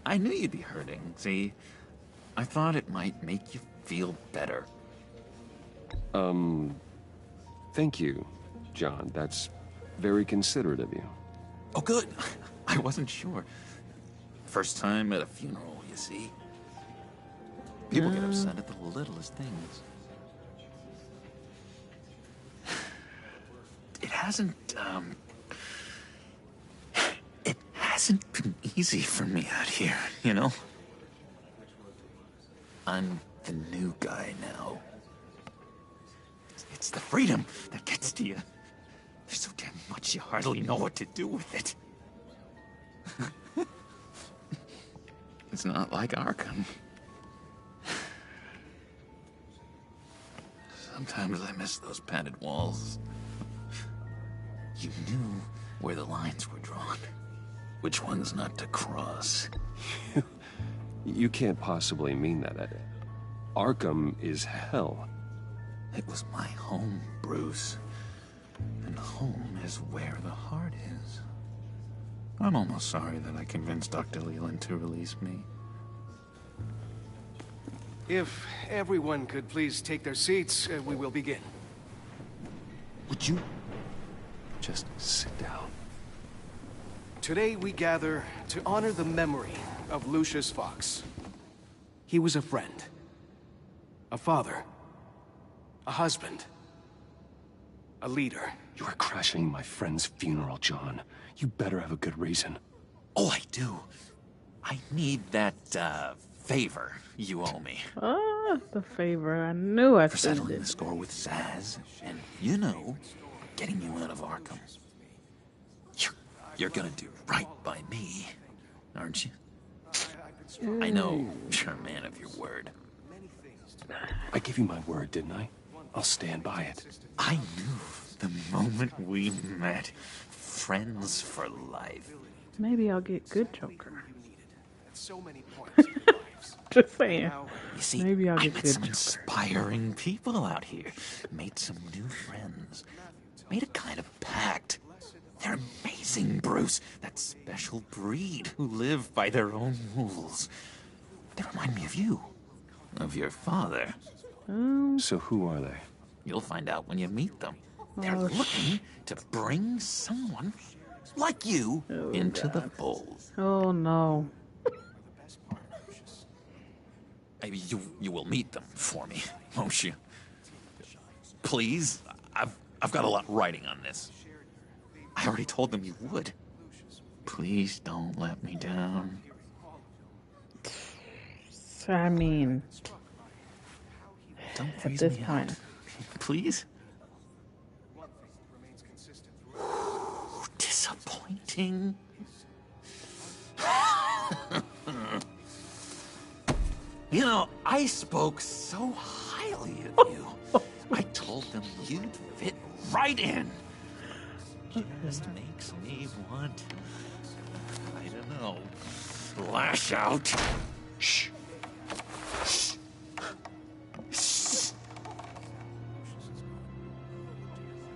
I knew you'd be hurting, see? I thought it might make you feel better. Thank you, John. That's very considerate of you. Oh, good. I wasn't sure. First time at a funeral, you see? People get upset at the littlest things. It hasn't been easy for me out here, you know? I'm the new guy now. It's the freedom that gets to you. There's so damn much you hardly know what to do with it. It's not like Arkham. Sometimes I miss those padded walls. You knew where the lines were drawn. Which ones not to cross. You can't possibly mean that. Arkham is hell. It was my home, Bruce. And home is where the heart is. I'm almost sorry that I convinced Dr. Leland to release me. If everyone could please take their seats, we will begin. Would you just sit down? Today we gather to honor the memory of Lucius Fox. He was a friend, a father, a husband, a leader. You are crashing my friend's funeral, John. You better have a good reason. Oh, I do. I need that, favor you owe me. Oh, the favor. I knew I for settling the score with Zaz, and, you know, getting you out of Arkham. You're gonna do right by me, aren't you? I know you're a man of your word. I gave you my word, didn't I? I'll stand by it. I knew the moment we met. Friends for life. Maybe I'll get good Joker. so many points in your lives. Just saying. You see, Maybe I'll I get met you a some Joker. inspiring people out here. Made some new friends. Made a kind of pact. They're amazing, Bruce. That special breed who live by their own rules. They remind me of you. Of your father. So who are they? You'll find out when you meet them. They're looking to bring someone like you into the fold. Oh no. Maybe you will meet them for me, won't you? Please? I've got a lot writing on this. I already told them you would. Please don't let me down. I mean, Don't at freeze this me point. out. Please? Disappointing. You know, I spoke so highly of you. I told them you'd fit right in. Just makes me want, I don't know, lash out. Shh. Shh. Shh.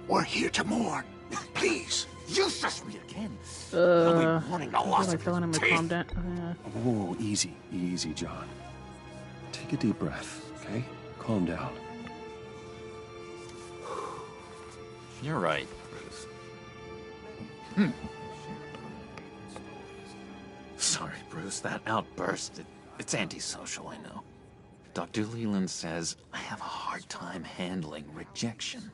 We're here to mourn. Please. You shush me again. I mourning the feel loss like of telling him to teeth. calm down. Whoa, easy, easy, John. Take a deep breath, okay? Calm down. You're right, Bruce. Sorry, Bruce, that outburst, it's antisocial, I know. Dr. Leland says I have a hard time handling rejection.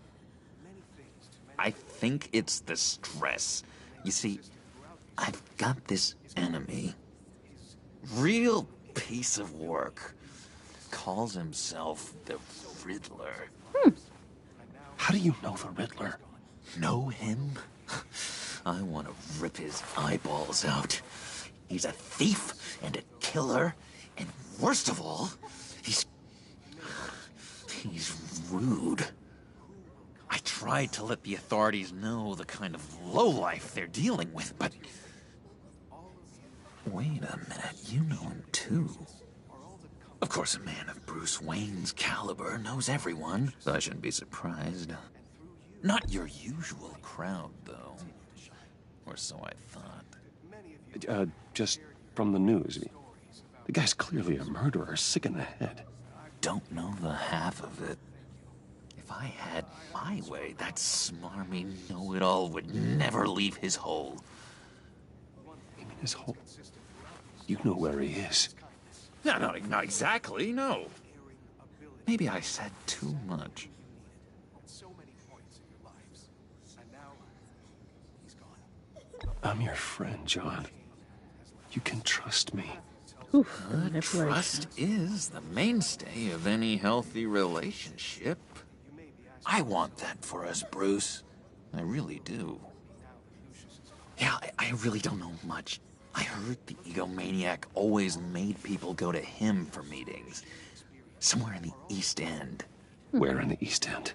I think it's the stress. You see, I've got this enemy. Real piece of work. Calls himself the Riddler. How do you know the Riddler? Know him? I want to rip his eyeballs out. He's a thief and a killer, and worst of all, he's rude. I tried to let the authorities know the kind of lowlife they're dealing with, but... Wait a minute, you know him too. Of course, a man of Bruce Wayne's caliber knows everyone, so I shouldn't be surprised. Not your usual crowd, though. Or so I thought. Just from the news. The guy's clearly a murderer, sick in the head. Don't know the half of it. If I had my way, that smarmy know-it-all would never leave his hole. You mean his hole? You know where he is. No, not exactly, no. Maybe I said too much. I'm your friend, John. You can trust me. Trust is the mainstay of any healthy relationship. I want that for us, Bruce. I really do. Yeah, I really don't know much. I heard the egomaniac always made people go to him for meetings. Somewhere in the East End. Where in the East End?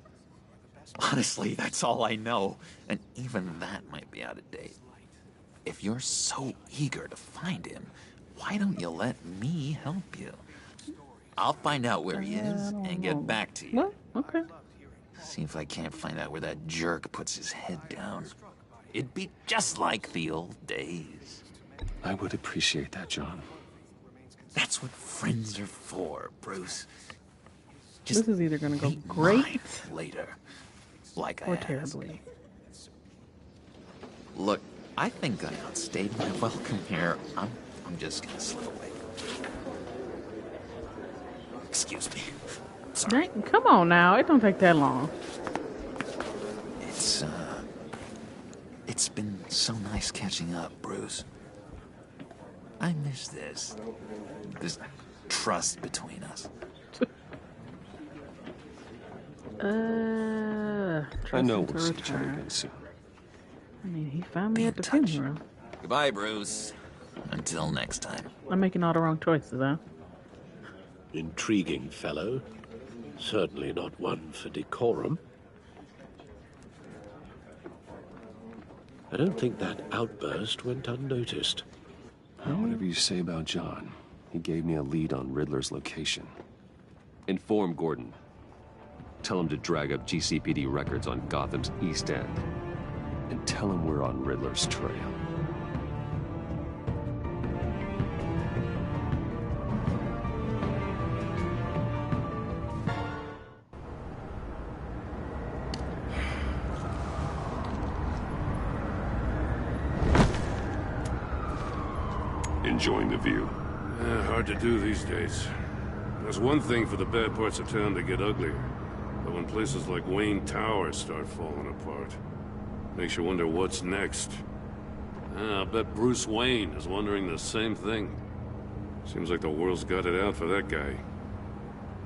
Honestly, that's all I know. And even that might be out of date. If you're so eager to find him, why don't you let me help you? I'll find out where he is and get back to you. Well, okay. See if I can't find out where that jerk puts his head down. It'd be just like the old days. I would appreciate that, John. That's what friends are for, Bruce. This is either going to go great later, like or I asked. terribly. Look, I think I outstayed my welcome here. I'm just gonna slip away. Excuse me. Sorry. Come on now, it don't take that long. It's been so nice catching up, Bruce. I miss this trust between us. I know we'll see each other again soon. I mean, he found me at the funeral. Goodbye, Bruce. Until next time. I'm making all the wrong choices, huh? Intriguing fellow. Certainly not one for decorum. I don't think that outburst went unnoticed. Whatever you say about John, he gave me a lead on Riddler's location. Inform Gordon. Tell him to drag up GCPD records on Gotham's East End. And tell him we're on Riddler's trail. Enjoying the view? Hard to do these days. There's one thing for the bad parts of town to get uglier. But when places like Wayne Tower start falling apart, makes you wonder what's next. I'll bet Bruce Wayne is wondering the same thing. Seems like the world's got it out for that guy.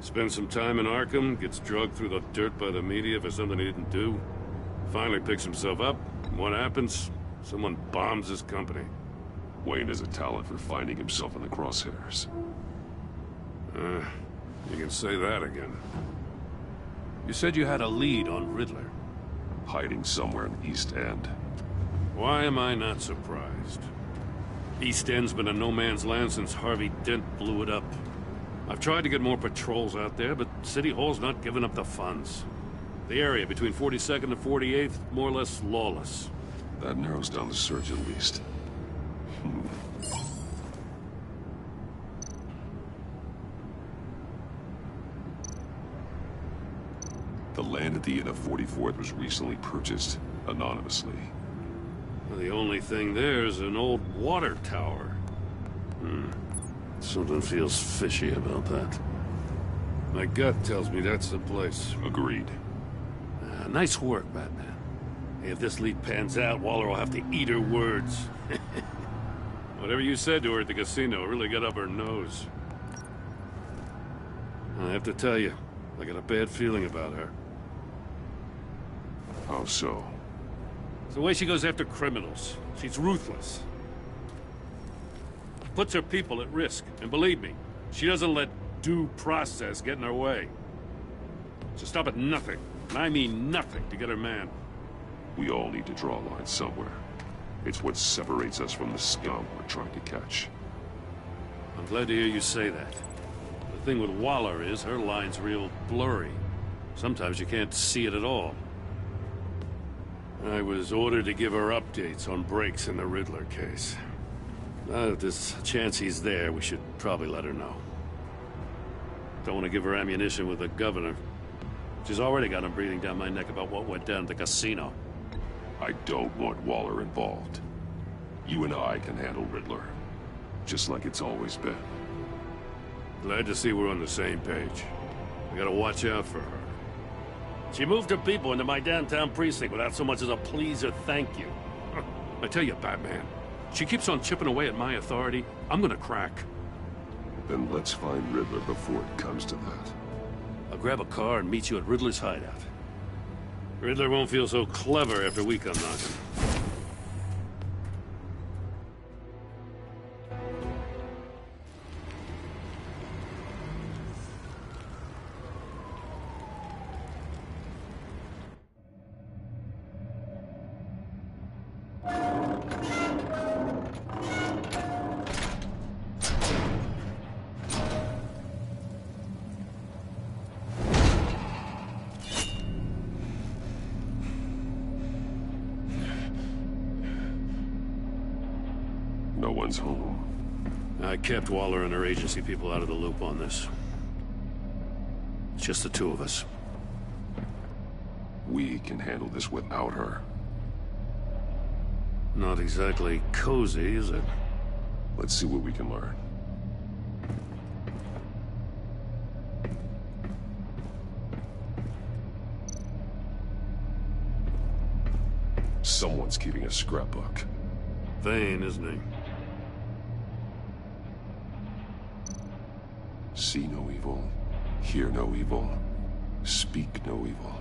Spends some time in Arkham, gets drugged through the dirt by the media for something he didn't do. Finally picks himself up, and what happens? Someone bombs his company. Wayne has a talent for finding himself in the crosshairs. You can say that again. You said you had a lead on Riddler. Hiding somewhere in East End. Why am I not surprised? East End's been a no-man's land since Harvey Dent blew it up. I've tried to get more patrols out there, but City Hall's not giving up the funds. The area between 42nd and 48th, more or less lawless. That narrows down the search at least. The land at the end of 44th was recently purchased anonymously. Well, the only thing there is an old water tower. Something feels fishy about that. My gut tells me that's the place. Agreed. Nice work, Batman. If this lead pans out, Waller will have to eat her words. Whatever you said to her at the casino really got up her nose. I have to tell you, I got a bad feeling about her. How so? It's the way she goes after criminals. She's ruthless. Puts her people at risk. And believe me, she doesn't let due process get in her way. She'll stop at nothing, and I mean nothing, to get her man. We all need to draw a line somewhere. It's what separates us from the scum we're trying to catch. I'm glad to hear you say that. The thing with Waller is her line's real blurry. Sometimes you can't see it at all. I was ordered to give her updates on breaks in the Riddler case. If there's a chance he's there, we should probably let her know. Don't want to give her ammunition with the governor. She's already got him breathing down my neck about what went down at the casino. I don't want Waller involved. You and I can handle Riddler, just like it's always been. Glad to see we're on the same page. We gotta watch out for her. She moved her people into my downtown precinct without so much as a please or thank you. I tell you, Batman, she keeps on chipping away at my authority. I'm gonna crack. Then let's find Riddler before it comes to that. I'll grab a car and meet you at Riddler's hideout. Riddler won't feel so clever after we come knocking. No one's home. I kept Waller and her agency people out of the loop on this. It's just the two of us. We can handle this without her. Not exactly cozy, is it? Let's see what we can learn. Someone's keeping a scrapbook. Vane, isn't he? See no evil, hear no evil, speak no evil.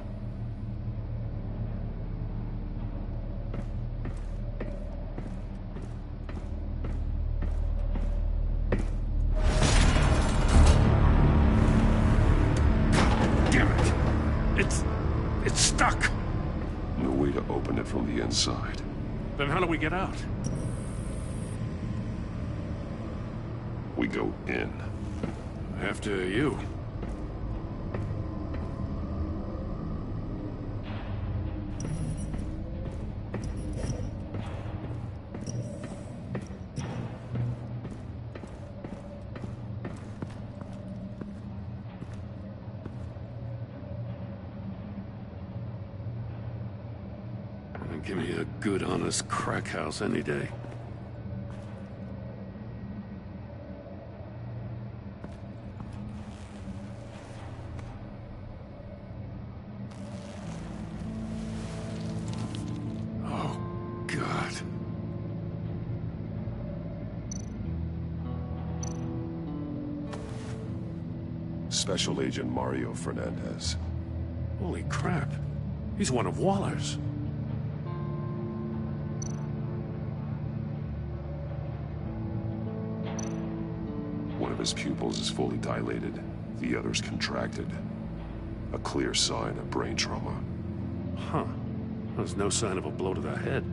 Damn it! It's stuck! No way to open it from the inside. Then how do we get out? We go in. After you. Give me a good, honest crack house any day. Oh, God. Special Agent Mario Fernandez. Holy crap. He's one of Waller's. One of his pupils is fully dilated, the other's contracted. A clear sign of brain trauma. Huh. There's no sign of a blow to the head.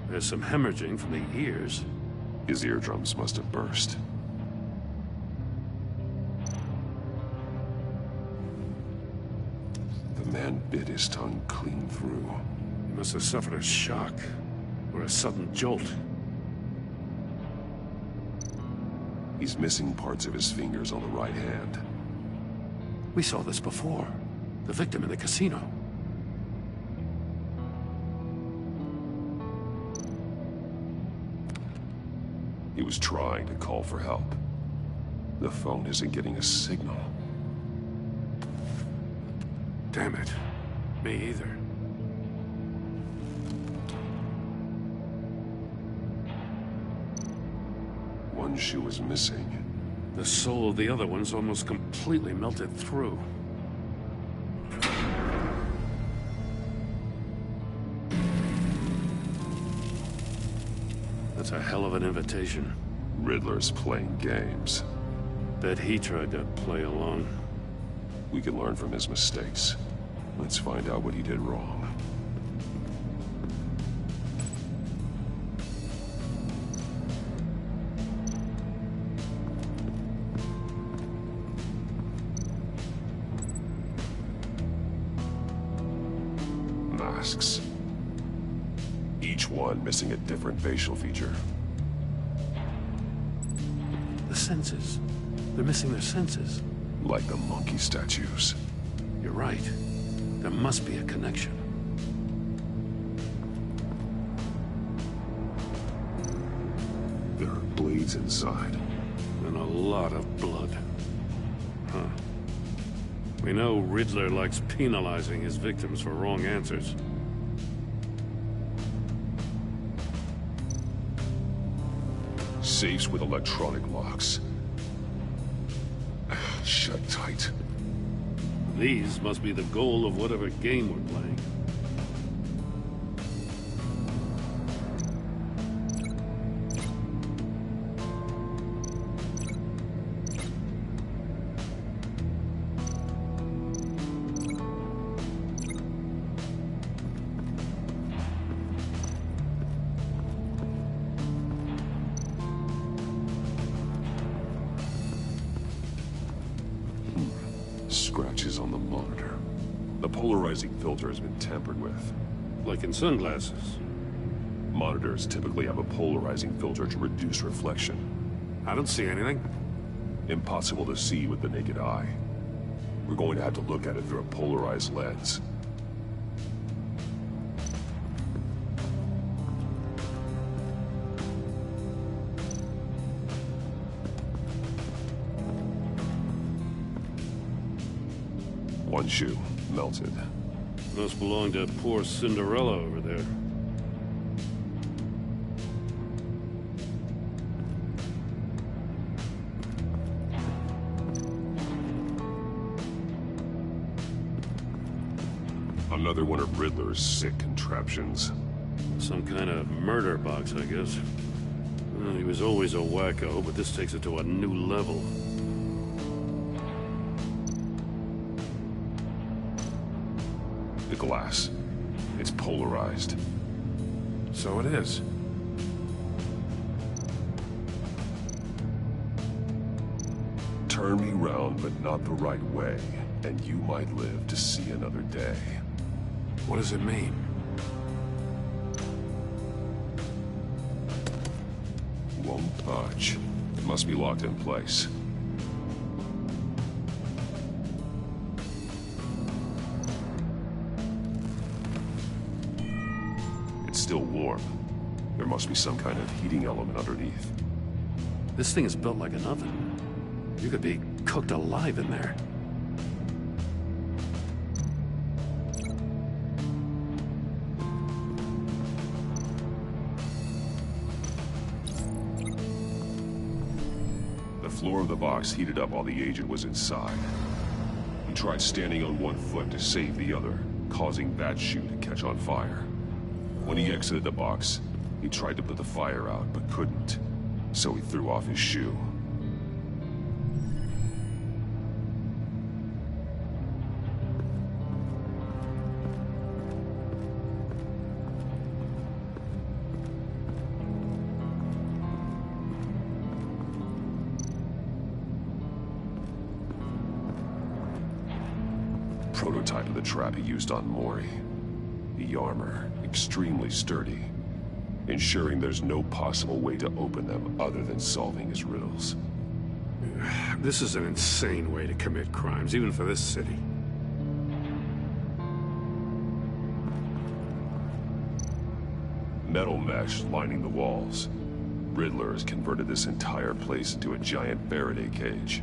There's some hemorrhaging from the ears. His eardrums must have burst. The man bit his tongue clean through. He must have suffered a shock, or a sudden jolt. He's missing parts of his fingers on the right hand. We saw this before. The victim in the casino. He was trying to call for help. The phone isn't getting a signal. Damn it. Me either. One shoe is missing. The sole of the other one's almost completely melted through. That's a hell of an invitation. Riddler's playing games. Bet he tried to play along. We can learn from his mistakes. Let's find out what he did wrong. Masks. Each one missing a different facial feature. The senses. They're missing their senses. Like the monkey statues. You're right. There must be a connection. There are blades inside. And a lot of blood. Huh. We know Riddler likes penalizing his victims for wrong answers. Safes with electronic locks. Shut tight. These must be the goal of whatever game we're playing. Scratches on the monitor. The polarizing filter has been tampered with. Like in sunglasses. Monitors typically have a polarizing filter to reduce reflection. I don't see anything. Impossible to see with the naked eye. We're going to have to look at it through a polarized lens. One shoe, melted. Must belong to poor Cinderella over there. Another one of Riddler's sick contraptions. Some kind of murder box, I guess. Well, he was always a wacko, but this takes it to a new level. The glass. It's polarized. So it is. Turn me round, but not the right way, and you might live to see another day. What does it mean? Won't budge. It must be locked in place. It's still warm. There must be some kind of heating element underneath. This thing is built like an oven. You could be cooked alive in there. The floor of the box heated up while the agent was inside. He tried standing on one foot to save the other, causing that shoe to catch on fire. When he exited the box, he tried to put the fire out, but couldn't. So he threw off his shoe. Prototype of the trap he used on Mori. The armor, extremely sturdy, ensuring there's no possible way to open them other than solving his riddles. This is an insane way to commit crimes, even for this city. Metal mesh lining the walls. Riddler has converted this entire place into a giant Faraday cage.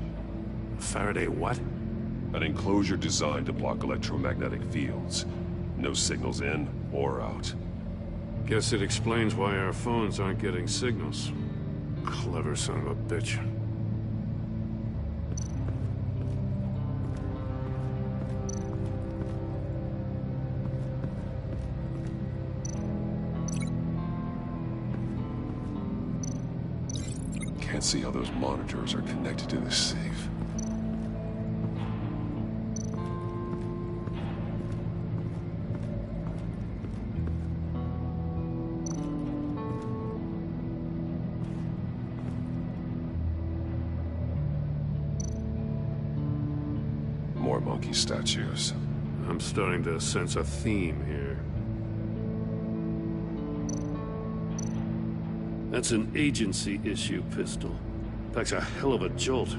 Faraday what? An enclosure designed to block electromagnetic fields. No signals in or out. Guess it explains why our phones aren't getting signals. Clever son of a bitch. Can't see how those monitors are connected to this safe. More monkey statues. I'm starting to sense a theme here. That's an agency-issue pistol. Packs a hell of a jolt.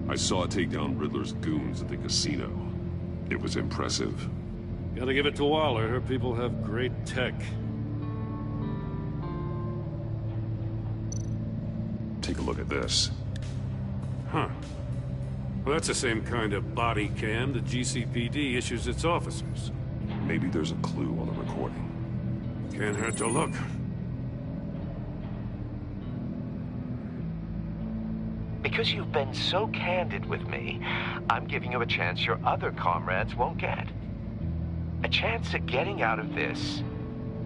I saw it take down Riddler's goons at the casino. It was impressive. Gotta give it to Waller. Her people have great tech. Take a look at this. Huh. Well, that's the same kind of body cam the GCPD issues its officers. Maybe there's a clue on the recording. Can't hurt to look. Because you've been so candid with me, I'm giving you a chance your other comrades won't get. A chance at getting out of this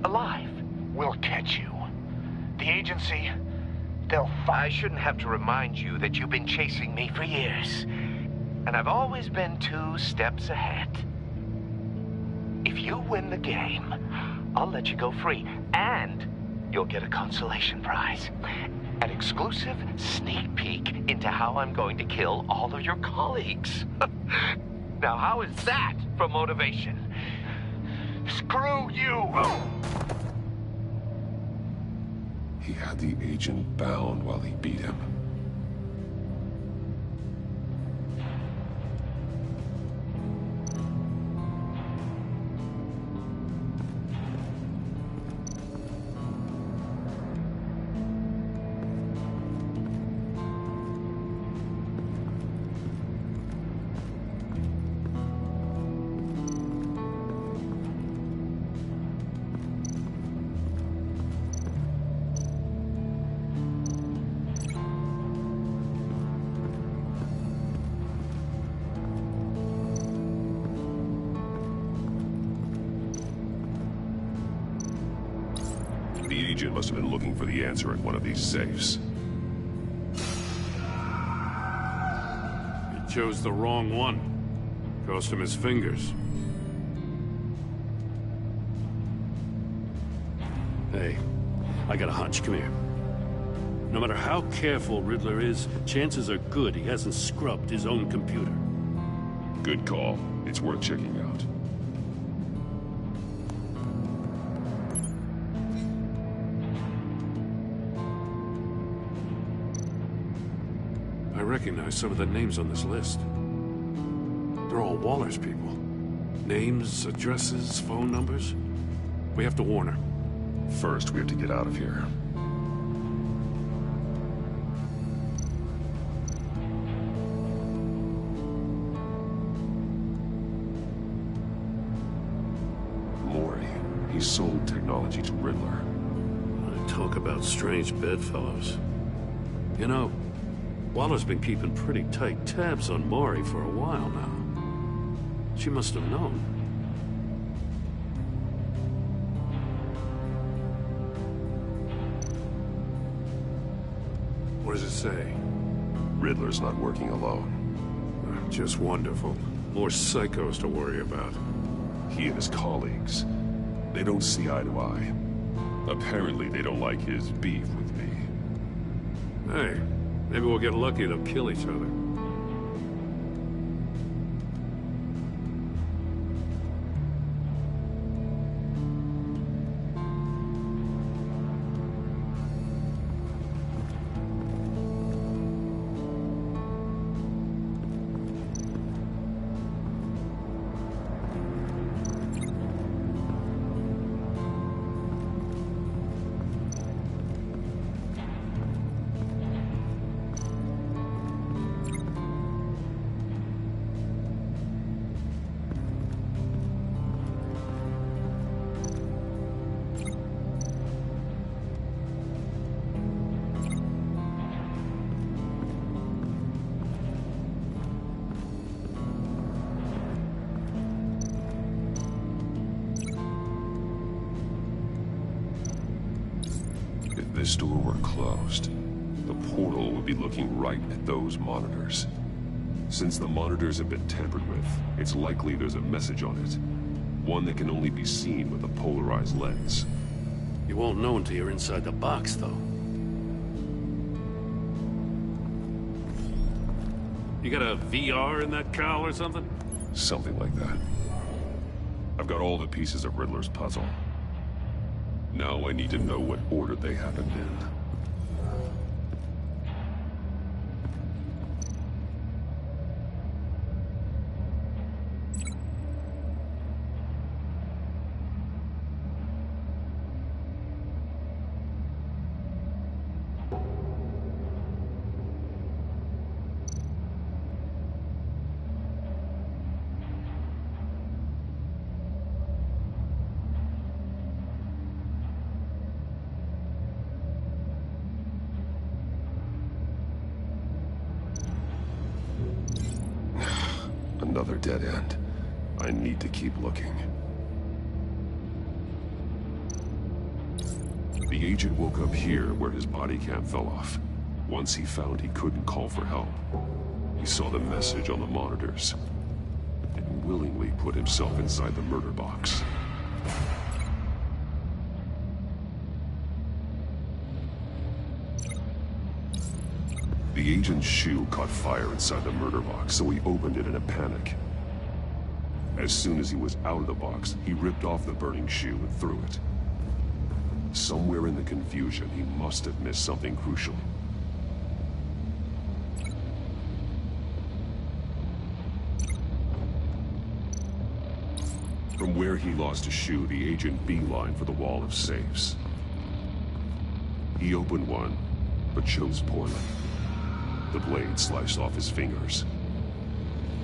alive. We'll catch you. The agency, they'll find... I shouldn't have to remind you that you've been chasing me for years. And I've always been 2 steps ahead. If you win the game, I'll let you go free. And you'll get a consolation prize. An exclusive sneak peek into how I'm going to kill all of your colleagues. Now, how is that for motivation? Screw you! He had the agent bound while he beat him. The agent must have been looking for the answer in one of these safes. He chose the wrong one. Cost him his fingers. Hey, I got a hunch. Come here. No matter how careful Riddler is, chances are good he hasn't scrubbed his own computer. Good call. It's worth checking out. I recognize some of the names on this list. They're all Waller's people. Names, addresses, phone numbers. We have to warn her. First, we have to get out of here. Maury, he sold technology to Riddler. Talk about strange bedfellows. You know, Waller's been keeping pretty tight tabs on Maury for a while now. She must have known. What does it say? Riddler's not working alone. Just wonderful. More psychos to worry about. He and his colleagues, they don't see eye to eye. Apparently, they don't like his beef with me. Hey, maybe we'll get lucky to kill each other. If this door were closed, the portal would be looking right at those monitors. Since the monitors have been tampered with, it's likely there's a message on it. One that can only be seen with a polarized lens. You won't know until you're inside the box, though. You got a VR in that cowl or something? Something like that. I've got all the pieces of Riddler's puzzle. Now I need to know what order they happened in. Another dead end. I need to keep looking. The agent woke up here where his body cam fell off. Once he found he couldn't call for help, he saw the message on the monitors and willingly put himself inside the murder box. The agent's shoe caught fire inside the murder box, so he opened it in a panic. As soon as he was out of the box, he ripped off the burning shoe and threw it. Somewhere in the confusion, he must have missed something crucial. From where he lost a shoe, the agent beelined for the wall of safes. He opened one, but chose poorly. The blade sliced off his fingers.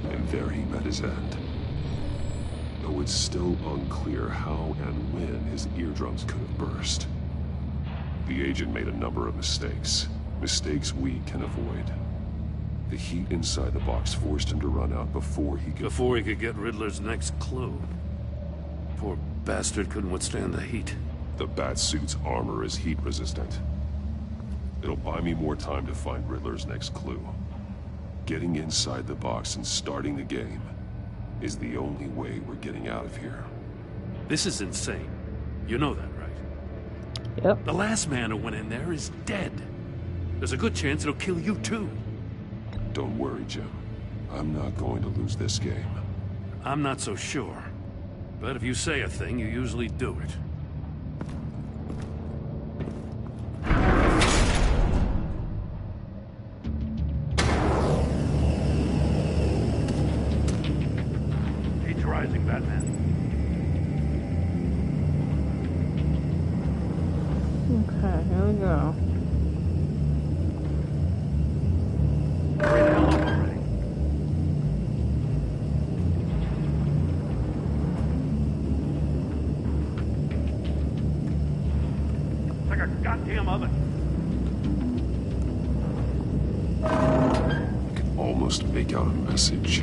And there he met his end. Though it's still unclear how and when his eardrums could have burst. The agent made a number of mistakes. Mistakes we can avoid. The heat inside the box forced him to run out before he could get Riddler's next clue. Poor bastard couldn't withstand the heat. The Batsuit's armor is heat resistant. It'll buy me more time to find Riddler's next clue. Getting inside the box and starting the game is the only way we're getting out of here. This is insane. You know that, right? Yep. The last man who went in there is dead. There's a good chance it'll kill you too. Don't worry, Jim. I'm not going to lose this game. I'm not so sure. But if you say a thing, you usually do it. He's rising, Batman. Okay, here we go. Like a goddamn oven. I can almost make out a message.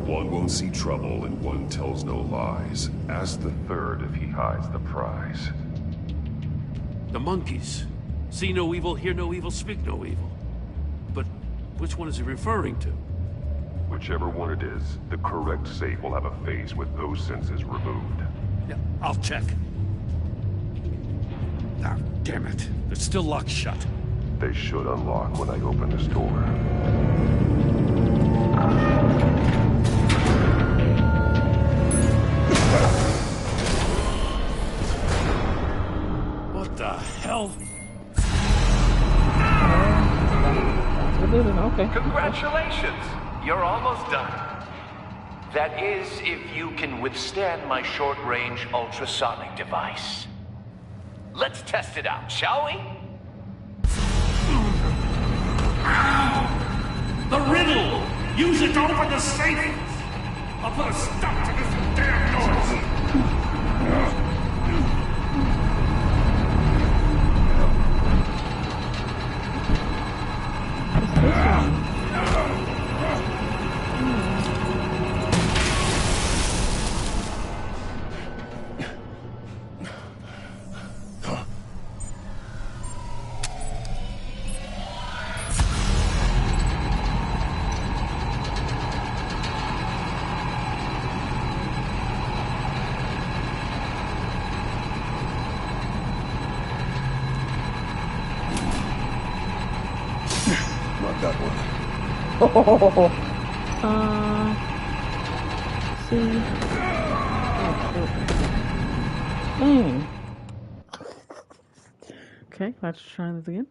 One won't see trouble and one tells no lies. Ask the third if he hides the prize. The monkeys. See no evil, hear no evil, speak no evil. But which one is he referring to? Whichever one it is, the correct safe will have a phase with those senses removed. Yeah, I'll check. Ah, damn it. It's still locked shut. They should unlock when I open this door. What the hell? Okay. Congratulations! You're almost done. That is, if you can withstand my short-range ultrasonic device. Let's test it out, shall we? The riddle! Use it to open the safe! I'll put a stop to this damn noise! Not that one. Oh, see. Dang. Okay, let's try this again.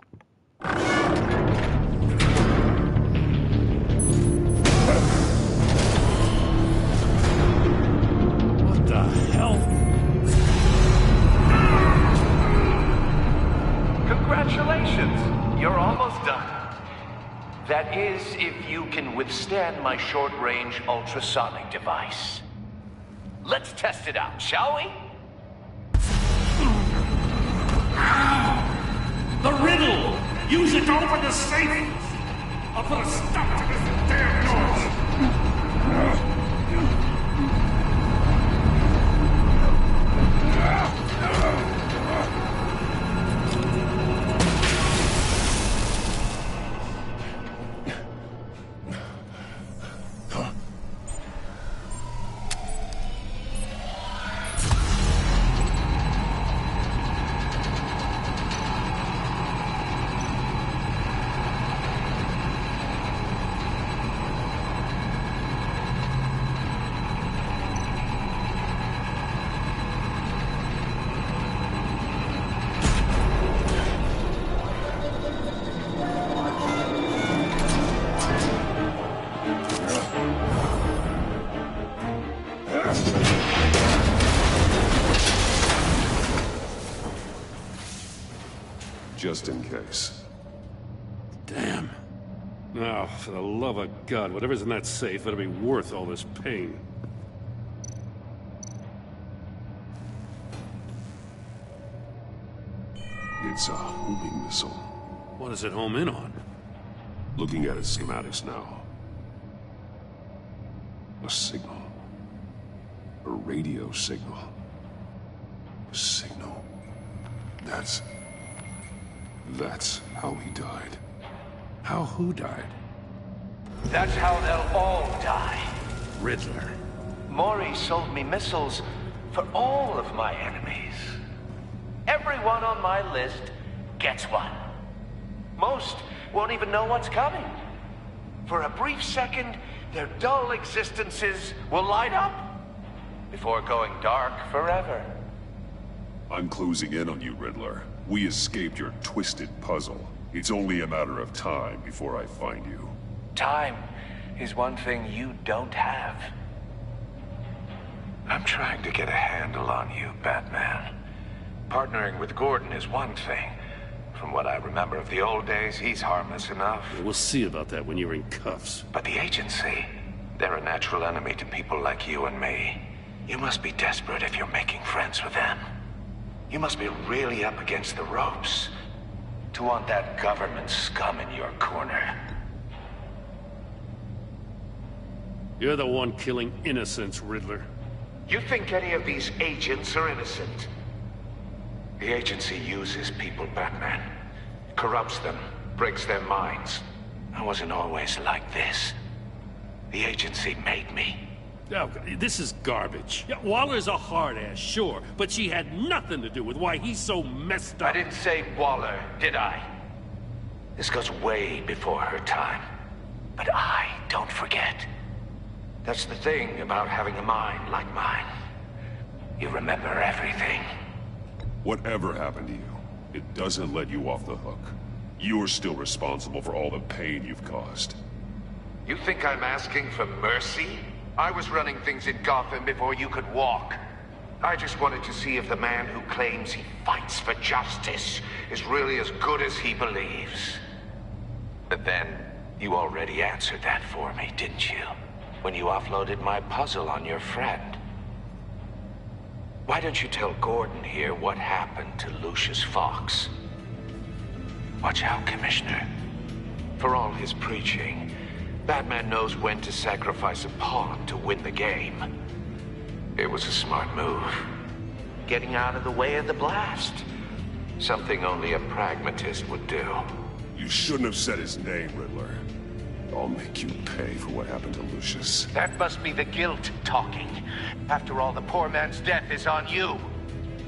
What the hell? Congratulations! You're almost done. That is, if you can withstand my short-range ultrasonic device. Let's test it out, shall we? The riddle! Use it to open the safe! I'll put a stop to this damn noise! Just in case. Damn. Now, for the love of God, whatever's in that safe better be worth all this pain. It's a homing missile. What does it home in on? Looking at its schematics now. A signal. A radio signal. A signal. That's how he died. How who died? That's how they'll all die. Riddler. Maury sold me missiles for all of my enemies. Everyone on my list gets one. Most won't even know what's coming. For a brief second, their dull existences will light up before going dark forever. I'm closing in on you, Riddler. We escaped your twisted puzzle. It's only a matter of time before I find you. Time is one thing you don't have. I'm trying to get a handle on you, Batman. Partnering with Gordon is one thing. From what I remember of the old days, he's harmless enough. We'll see about that when you're in cuffs. But the agency, they're a natural enemy to people like you and me. You must be desperate if you're making friends with them. You must be really up against the ropes to want that government scum in your corner. You're the one killing innocents, Riddler. You think any of these agents are innocent? The agency uses people, Batman. Corrupts them, breaks their minds. I wasn't always like this. The agency made me. Oh, this is garbage. Yeah, Waller's a hard-ass, sure, but she had nothing to do with why he's so messed up. I didn't say Waller, did I? This goes way before her time. But I don't forget. That's the thing about having a mind like mine. You remember everything. Whatever happened to you, it doesn't let you off the hook. You're still responsible for all the pain you've caused. You think I'm asking for mercy? I was running things in Gotham before you could walk. I just wanted to see if the man who claims he fights for justice is really as good as he believes. But then, you already answered that for me, didn't you? When you offloaded my puzzle on your friend. Why don't you tell Gordon here what happened to Lucius Fox? Watch out, Commissioner. For all his preaching, Batman knows when to sacrifice a pawn to win the game. It was a smart move. Getting out of the way of the blast. Something only a pragmatist would do. You shouldn't have said his name, Riddler. I'll make you pay for what happened to Lucius. That must be the guilt talking. After all, the poor man's death is on you.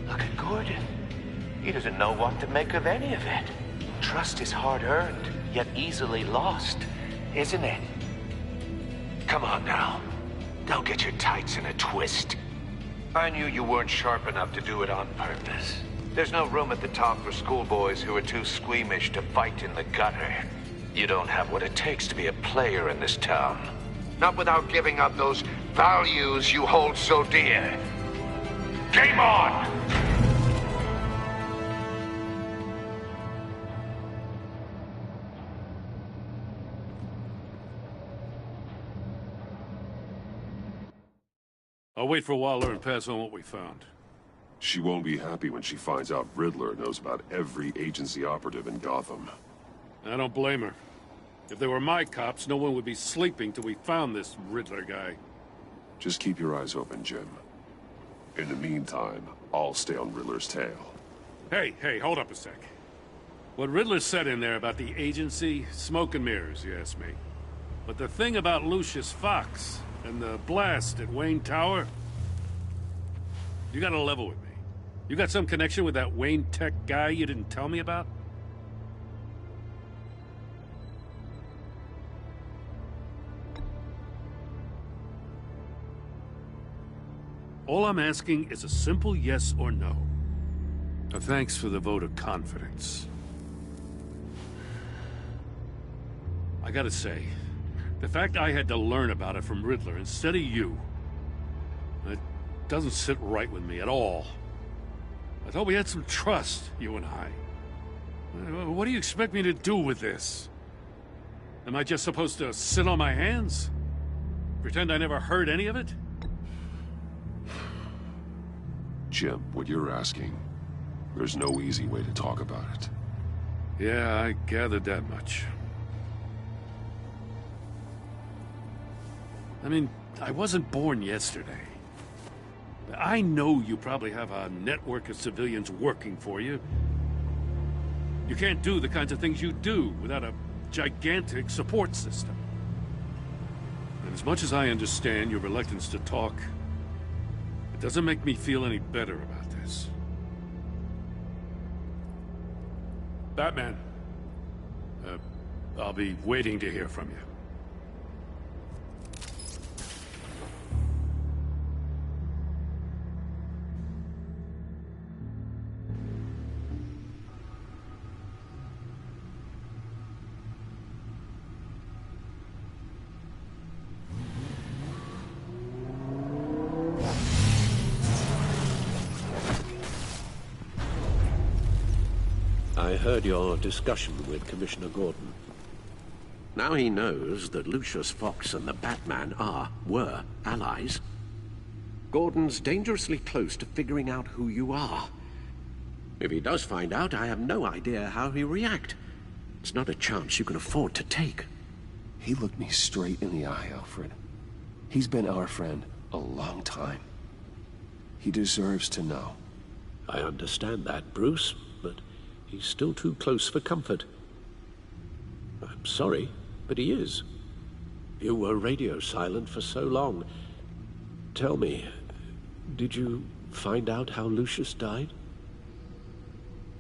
Look at Gordon. He doesn't know what to make of any of it. Trust is hard-earned, yet easily lost, isn't it? Come on now. Don't get your tights in a twist. I knew you weren't sharp enough to do it on purpose. There's no room at the top for schoolboys who are too squeamish to fight in the gutter. You don't have what it takes to be a player in this town. Not without giving up those values you hold so dear. Game on! I'll wait for Waller and pass on what we found. She won't be happy when she finds out Riddler knows about every agency operative in Gotham. I don't blame her. If they were my cops, no one would be sleeping till we found this Riddler guy. Just keep your eyes open, Jim. In the meantime, I'll stay on Riddler's tail. Hey, hold up a sec. What Riddler said in there about the agency, smoke and mirrors, you ask me. But the thing about Lucius Fox and the blast at Wayne Tower, you gotta level with me. You got some connection with that Wayne Tech guy you didn't tell me about? All I'm asking is a simple yes or no. Thanks for the vote of confidence. I gotta say, the fact I had to learn about it from Riddler instead of you, it doesn't sit right with me at all. I thought we had some trust, you and I. What do you expect me to do with this? Am I just supposed to sit on my hands? Pretend I never heard any of it? Jim, what you're asking, there's no easy way to talk about it. Yeah, I gathered that much. I mean, I wasn't born yesterday. I know you probably have a network of civilians working for you. You can't do the kinds of things you do without a gigantic support system. And as much as I understand your reluctance to talk, it doesn't make me feel any better about this. Batman. I'll be waiting to hear from you. I heard your discussion with Commissioner Gordon. Now he knows that Lucius Fox and the Batman were allies. Gordon's dangerously close to figuring out who you are. If he does find out, I have no idea how he'll react. It's not a chance you can afford to take. He looked me straight in the eye, Alfred. He's been our friend a long time. He deserves to know. I understand that, Bruce, but he's still too close for comfort. I'm sorry, but he is. You were radio silent for so long. Tell me, did you find out how Lucius died?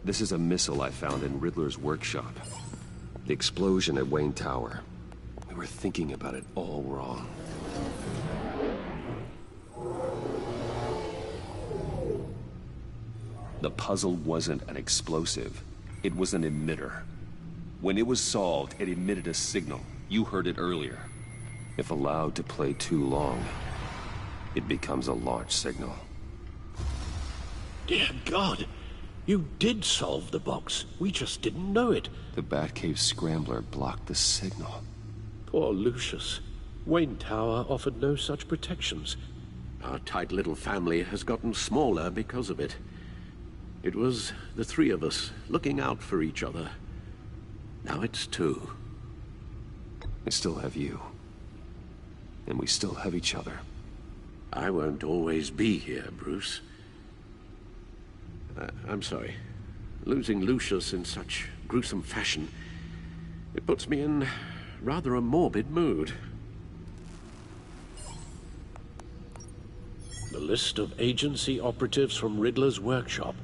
This is a missile I found in Riddler's workshop. The explosion at Wayne Tower. We were thinking about it all wrong. The puzzle wasn't an explosive. It was an emitter. When it was solved, it emitted a signal. You heard it earlier. If allowed to play too long, it becomes a launch signal. Dear God! You did solve the box. We just didn't know it. The Batcave scrambler blocked the signal. Poor Lucius. Wayne Tower offered no such protections. Our tight little family has gotten smaller because of it. It was the three of us looking out for each other. Now it's two. I still have you. And we still have each other. I won't always be here, Bruce. I'm sorry. Losing Lucius in such gruesome fashion, it puts me in rather a morbid mood. The list of agency operatives from Riddler's workshop.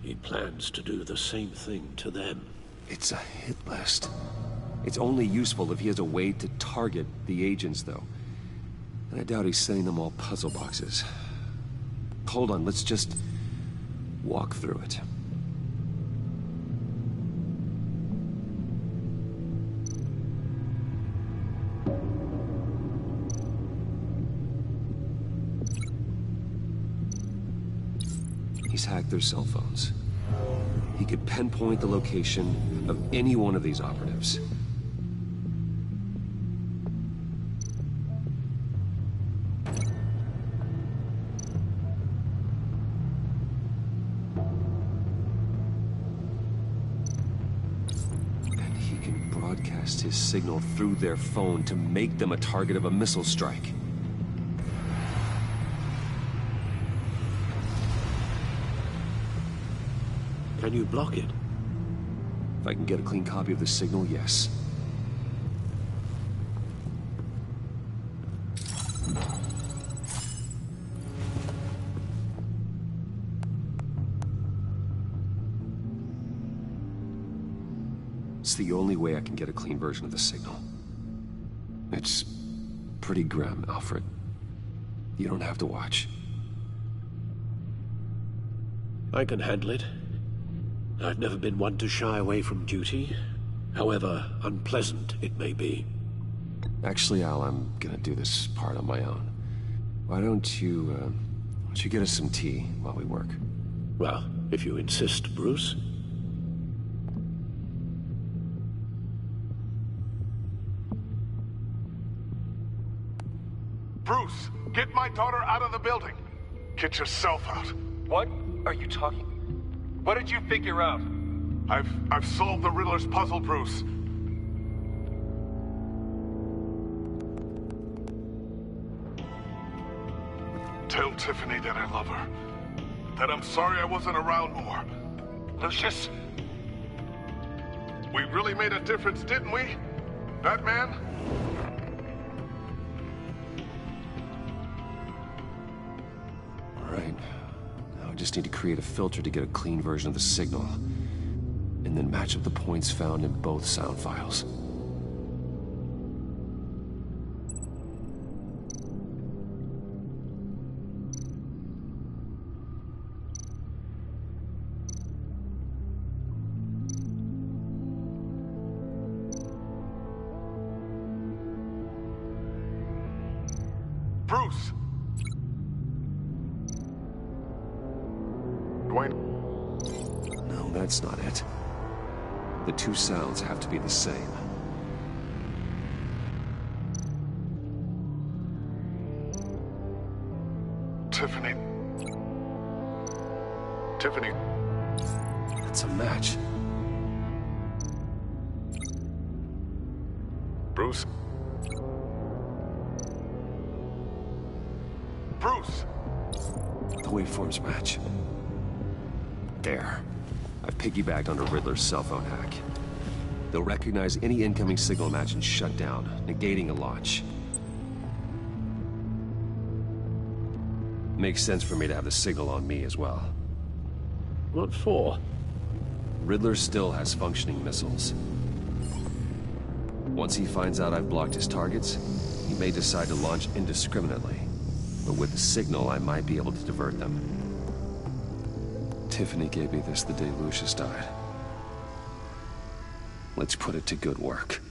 He plans to do the same thing to them. It's a hit list. It's only useful if he has a way to target the agents, though. And I doubt he's sending them all puzzle boxes. Hold on, let's just walk through it. He's hacked their cell phones. He could pinpoint the location of any one of these operatives. And he can broadcast his signal through their phone to make them a target of a missile strike. Can you block it? If I can get a clean copy of the signal, yes. It's the only way I can get a clean version of the signal. It's pretty grim, Alfred. You don't have to watch. I can handle it. I've never been one to shy away from duty, however unpleasant it may be. Actually, Al, I'm gonna do this part on my own. Why don't you get us some tea while we work? Well, if you insist, Bruce. Bruce, get my daughter out of the building. Get yourself out. What are you talking? What did you figure out? I've solved the Riddler's puzzle, Bruce. Tell Tiffany that I love her. That I'm sorry I wasn't around more. Lucius? We really made a difference, didn't we? Batman? just need to create a filter to get a clean version of the signal, and then match up the points found in both sound files. Bruce! Dwayne? No, that's not it. The two sounds have to be the same. Tiffany. Tiffany. It's a match. Bruce? Bruce! The waveforms match. There. I've piggybacked onto Riddler's cell phone hack. They'll recognize any incoming signal match and shut down, negating a launch. Makes sense for me to have the signal on me as well. What for? Riddler still has functioning missiles. Once he finds out I've blocked his targets, he may decide to launch indiscriminately. But with the signal, I might be able to divert them. Tiffany gave me this the day Lucius died. Let's put it to good work.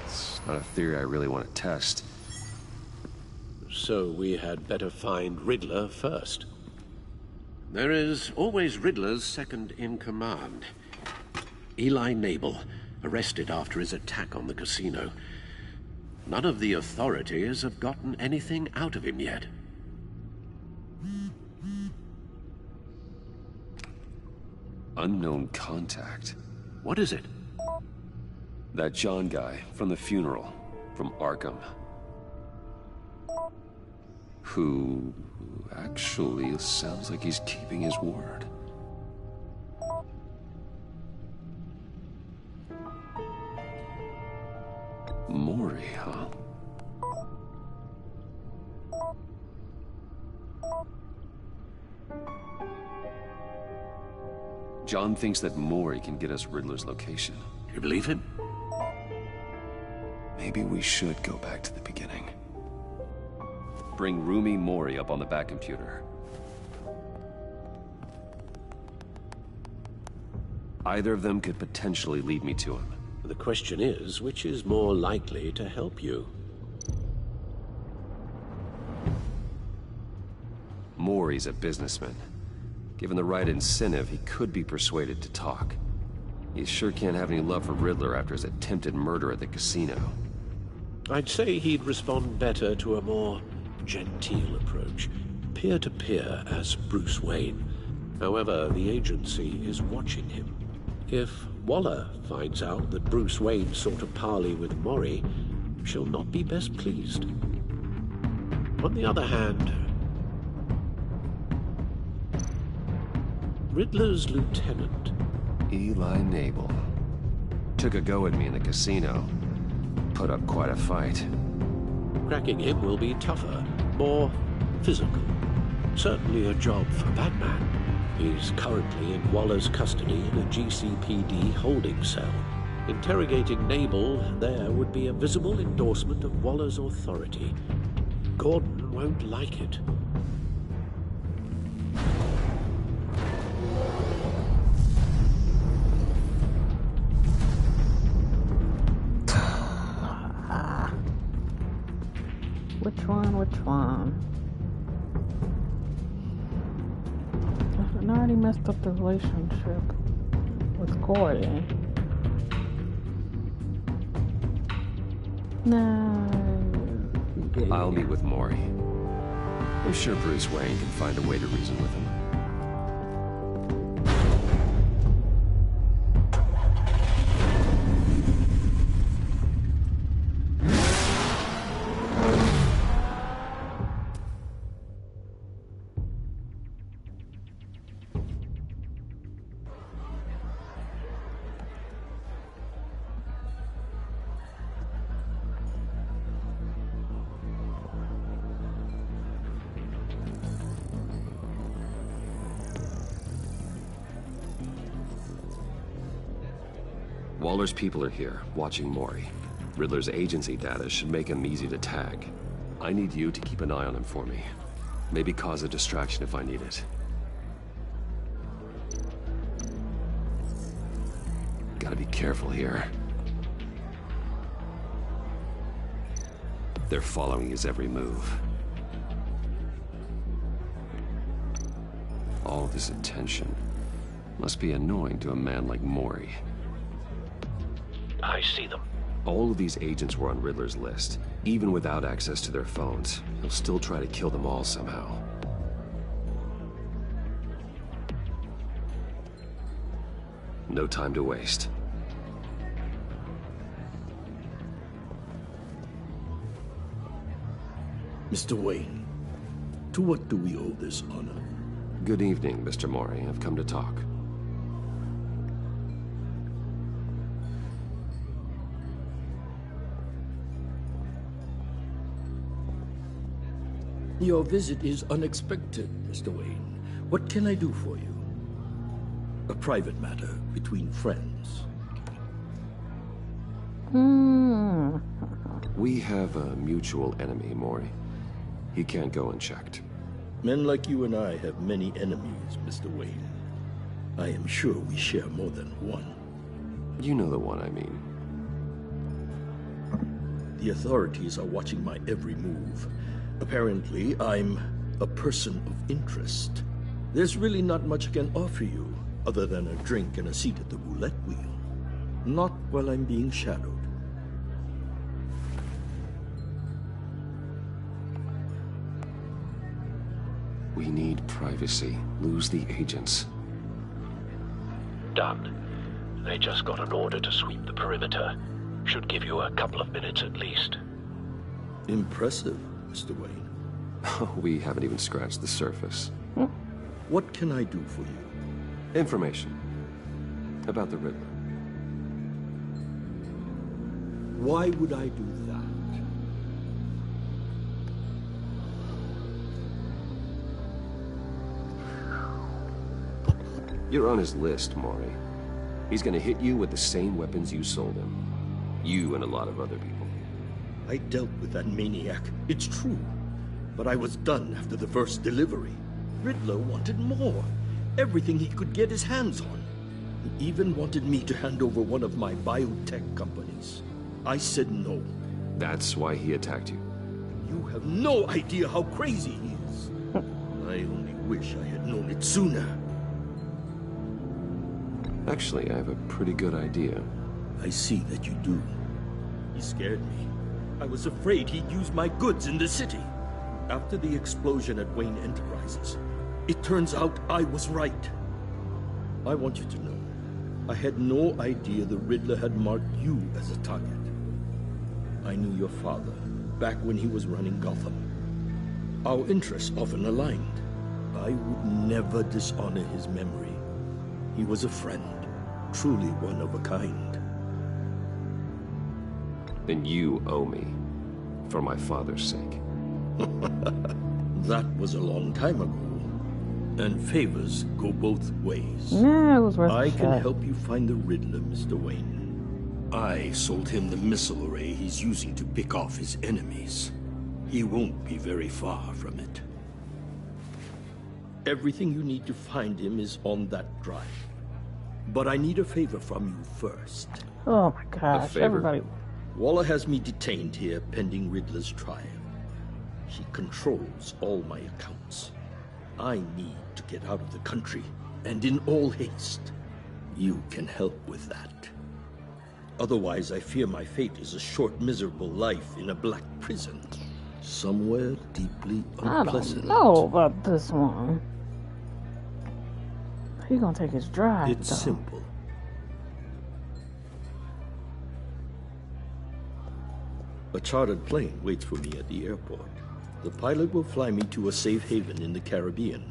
It's not a theory I really want to test. So we had better find Riddler first. There is always Riddler's second-in-command. Eli Nabel, arrested after his attack on the casino. None of the authorities have gotten anything out of him yet. Unknown contact. What is it? That John guy from the funeral, from Arkham. Who actually sounds like he's keeping his word. Mori, huh? John thinks that Mori can get us Riddler's location. You believe him? Maybe we should go back to the beginning. Bring Rumi Mori up on the back computer. Either of them could potentially lead me to him. The question is, which is more likely to help you? Mori's a businessman. Given the right incentive, he could be persuaded to talk. He sure can't have any love for Riddler after his attempted murder at the casino. I'd say he'd respond better to a more genteel approach, peer-to-peer as Bruce Wayne. However, the agency is watching him. If Waller finds out that Bruce Wayne sought a parley with Mori, she'll not be best pleased. On the other hand, Riddler's lieutenant, Eli Nabel, took a go at me in the casino. Put up quite a fight. Cracking him will be tougher, more physical. Certainly a job for Batman. He's currently in Waller's custody in a GCPD holding cell. Interrogating Nabel there would be a visible endorsement of Waller's authority. Gordon won't like it. Which one? I already messed up the relationship with Gordon. No. I'll meet with Mori. I'm sure Bruce Wayne can find a way to reason with him. Waller's people are here, watching Mori. Riddler's agency data should make him easy to tag. I need you to keep an eye on him for me. Maybe cause a distraction if I need it. Gotta be careful here. They're following his every move. All this attention must be annoying to a man like Mori. I see them. All of these agents were on Riddler's list. Even without access to their phones, he'll still try to kill them all somehow. No time to waste. Mr. Wayne, to what do we owe this honor? Good evening, Mr. Mori. I've come to talk. Your visit is unexpected, Mr. Wayne. What can I do for you? A private matter between friends. We have a mutual enemy, Mori. He can't go unchecked. Men like you and I have many enemies, Mr. Wayne. I am sure we share more than one. You know the one I mean. The authorities are watching my every move. Apparently, I'm a person of interest. There's really not much I can offer you, other than a drink and a seat at the roulette wheel. Not while I'm being shadowed. We need privacy. Lose the agents. Done. They just got an order to sweep the perimeter. Should give you a couple of minutes at least. Impressive, Mr. Wayne. We haven't even scratched the surface. What can I do for you? Information. About the Riddler. Why would I do that? You're on his list, Mori. He's gonna hit you with the same weapons you sold him. You and a lot of other people. I dealt with that maniac, it's true. But I was done after the first delivery. Riddler wanted more. Everything he could get his hands on. He even wanted me to hand over one of my biotech companies. I said no. That's why he attacked you. You have no idea how crazy he is. I only wish I had known it sooner. Actually, I have a pretty good idea. I see that you do. He scared me. I was afraid he'd use my goods in the city. After the explosion at Wayne Enterprises, it turns out I was right. I want you to know, I had no idea the Riddler had marked you as a target. I knew your father back when he was running Gotham. Our interests often aligned. I would never dishonor his memory. He was a friend, truly one of a kind. Then you owe me, for my father's sake. That was a long time ago. And favors go both ways. Nah, it was worth I a can shot. help you find the Riddler, Mr. Wayne. I sold him the missile array he's using to pick off his enemies. He won't be very far from it. Everything you need to find him is on that drive. But I need a favor from you first. Oh my gosh, everybody. Waller has me detained here pending Riddler's trial. He controls all my accounts. I need to get out of the country, and in all haste. You can help with that. Otherwise, I fear my fate is a short, miserable life in a black prison. Somewhere deeply unpleasant. I don't know about this one. He gonna take his drive, It's though. simple. A chartered plane waits for me at the airport. The pilot will fly me to a safe haven in the Caribbean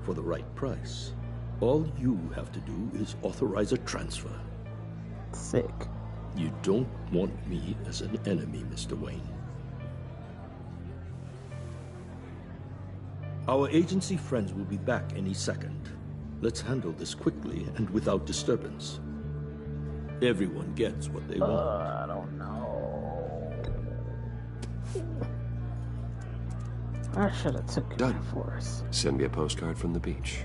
for the right price. All you have to do is authorize a transfer. Sick. You don't want me as an enemy, Mr. Wayne. Our agency friends will be back any second. Let's handle this quickly and without disturbance. Everyone gets what they want. I don't know. I should have took it by force. Send me a postcard from the beach.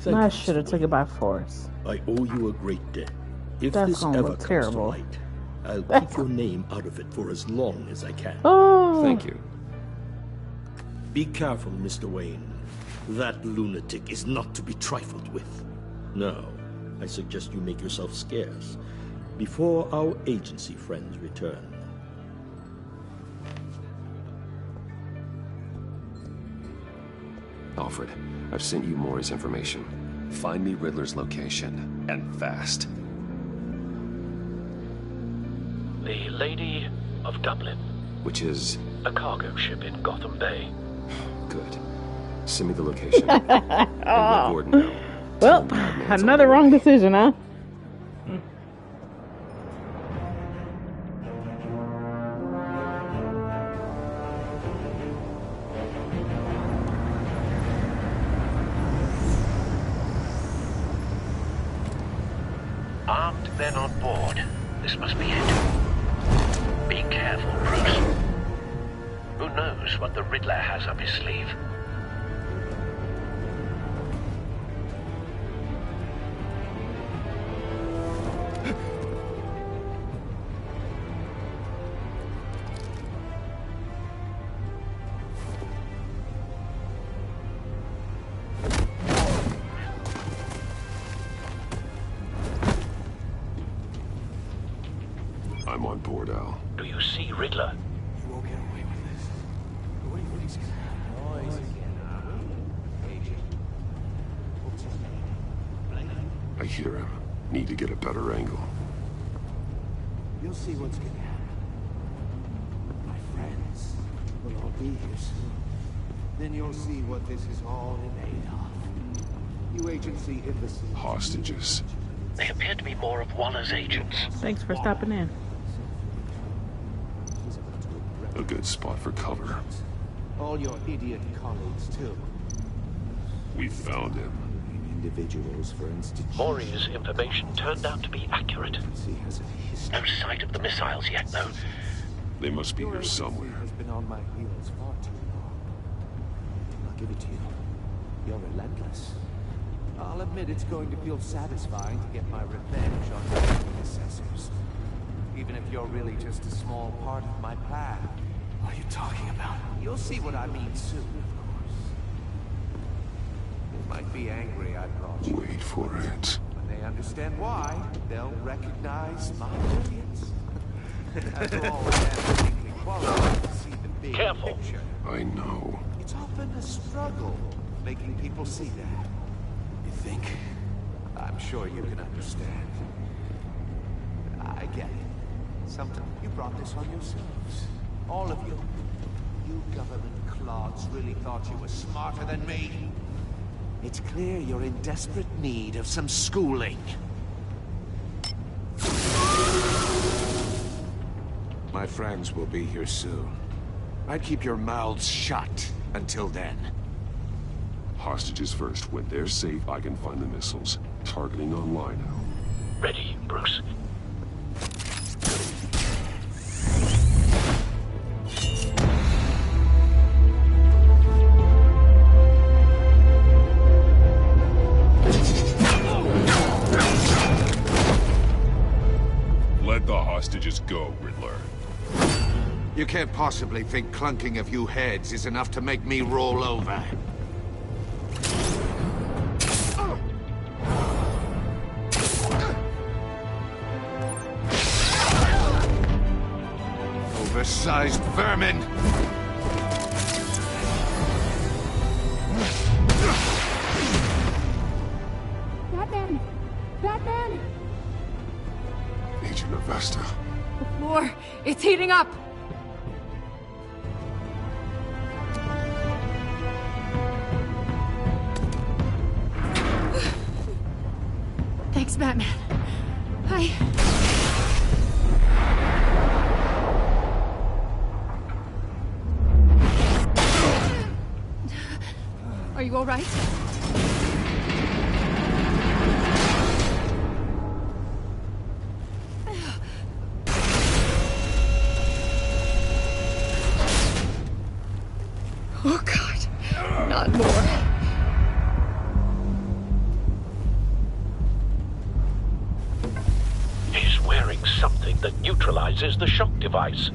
I should have took it by force. I owe you a great debt. If That's this gonna ever look comes terrible. to light, I'll keep your name out of it for as long as I can. Oh. Thank you. Be careful, Mr. Wayne. That lunatic is not to be trifled with. Now, I suggest you make yourself scarce before our agency friends return. Alfred, I've sent you Maury's information. Find me Riddler's location, and fast. The Lady of Dublin. Which is? A cargo ship in Gotham Bay. Good. Send me the location. And let Gordon know. Well, another wrong decision, huh? Armed men on board. This must be it. Be careful, Bruce. Who knows what the Riddler has up his sleeve? I'm on board, Al. Do you see Riddler? You won't get away with this. What do you think's gonna happen? Noise again, I hear him. Need to get a better angle. You'll see what's gonna happen. My friends will all be here soon. Then you'll see what this is all in aid of. You agency imbeciles. Hostages. They appear to be more of Waller's agents. Thanks for stopping in. A good spot for cover. All your idiot colleagues, too. We found him. Individuals, for instance. Maury's information turned out to be accurate. No sight of the missiles yet, though. They must be here somewhere. Has been on my heels far too long. I'll give it to you. You're relentless. I'll admit it's going to feel satisfying to get my revenge on your predecessors. Even if you're really just a small part of my plan. What are you talking about? You'll see what I mean soon, of course. They might be angry I brought you. Wait for it. When they understand why, they'll recognize my brilliance. After all, I am uniquely qualified to see the big picture. I know. It's often a struggle making people see that. You think? I'm sure you can understand. I get it. Sometimes you brought this on yourselves. All of you. You government clods really thought you were smarter than me. It's clear you're in desperate need of some schooling. My friends will be here soon. I'd keep your mouths shut until then. Hostages first. When they're safe, I can find the missiles. Targeting online now. Ready, Bruce. Let the hostages go, Riddler. You can't possibly think clunking a few heads is enough to make me roll over. Oversized vermin! Batman! Batman! Agent Avesta. The floor, it's heating up! Thanks, Batman. Are you all right? lot more. He's wearing something that neutralizes the shock device.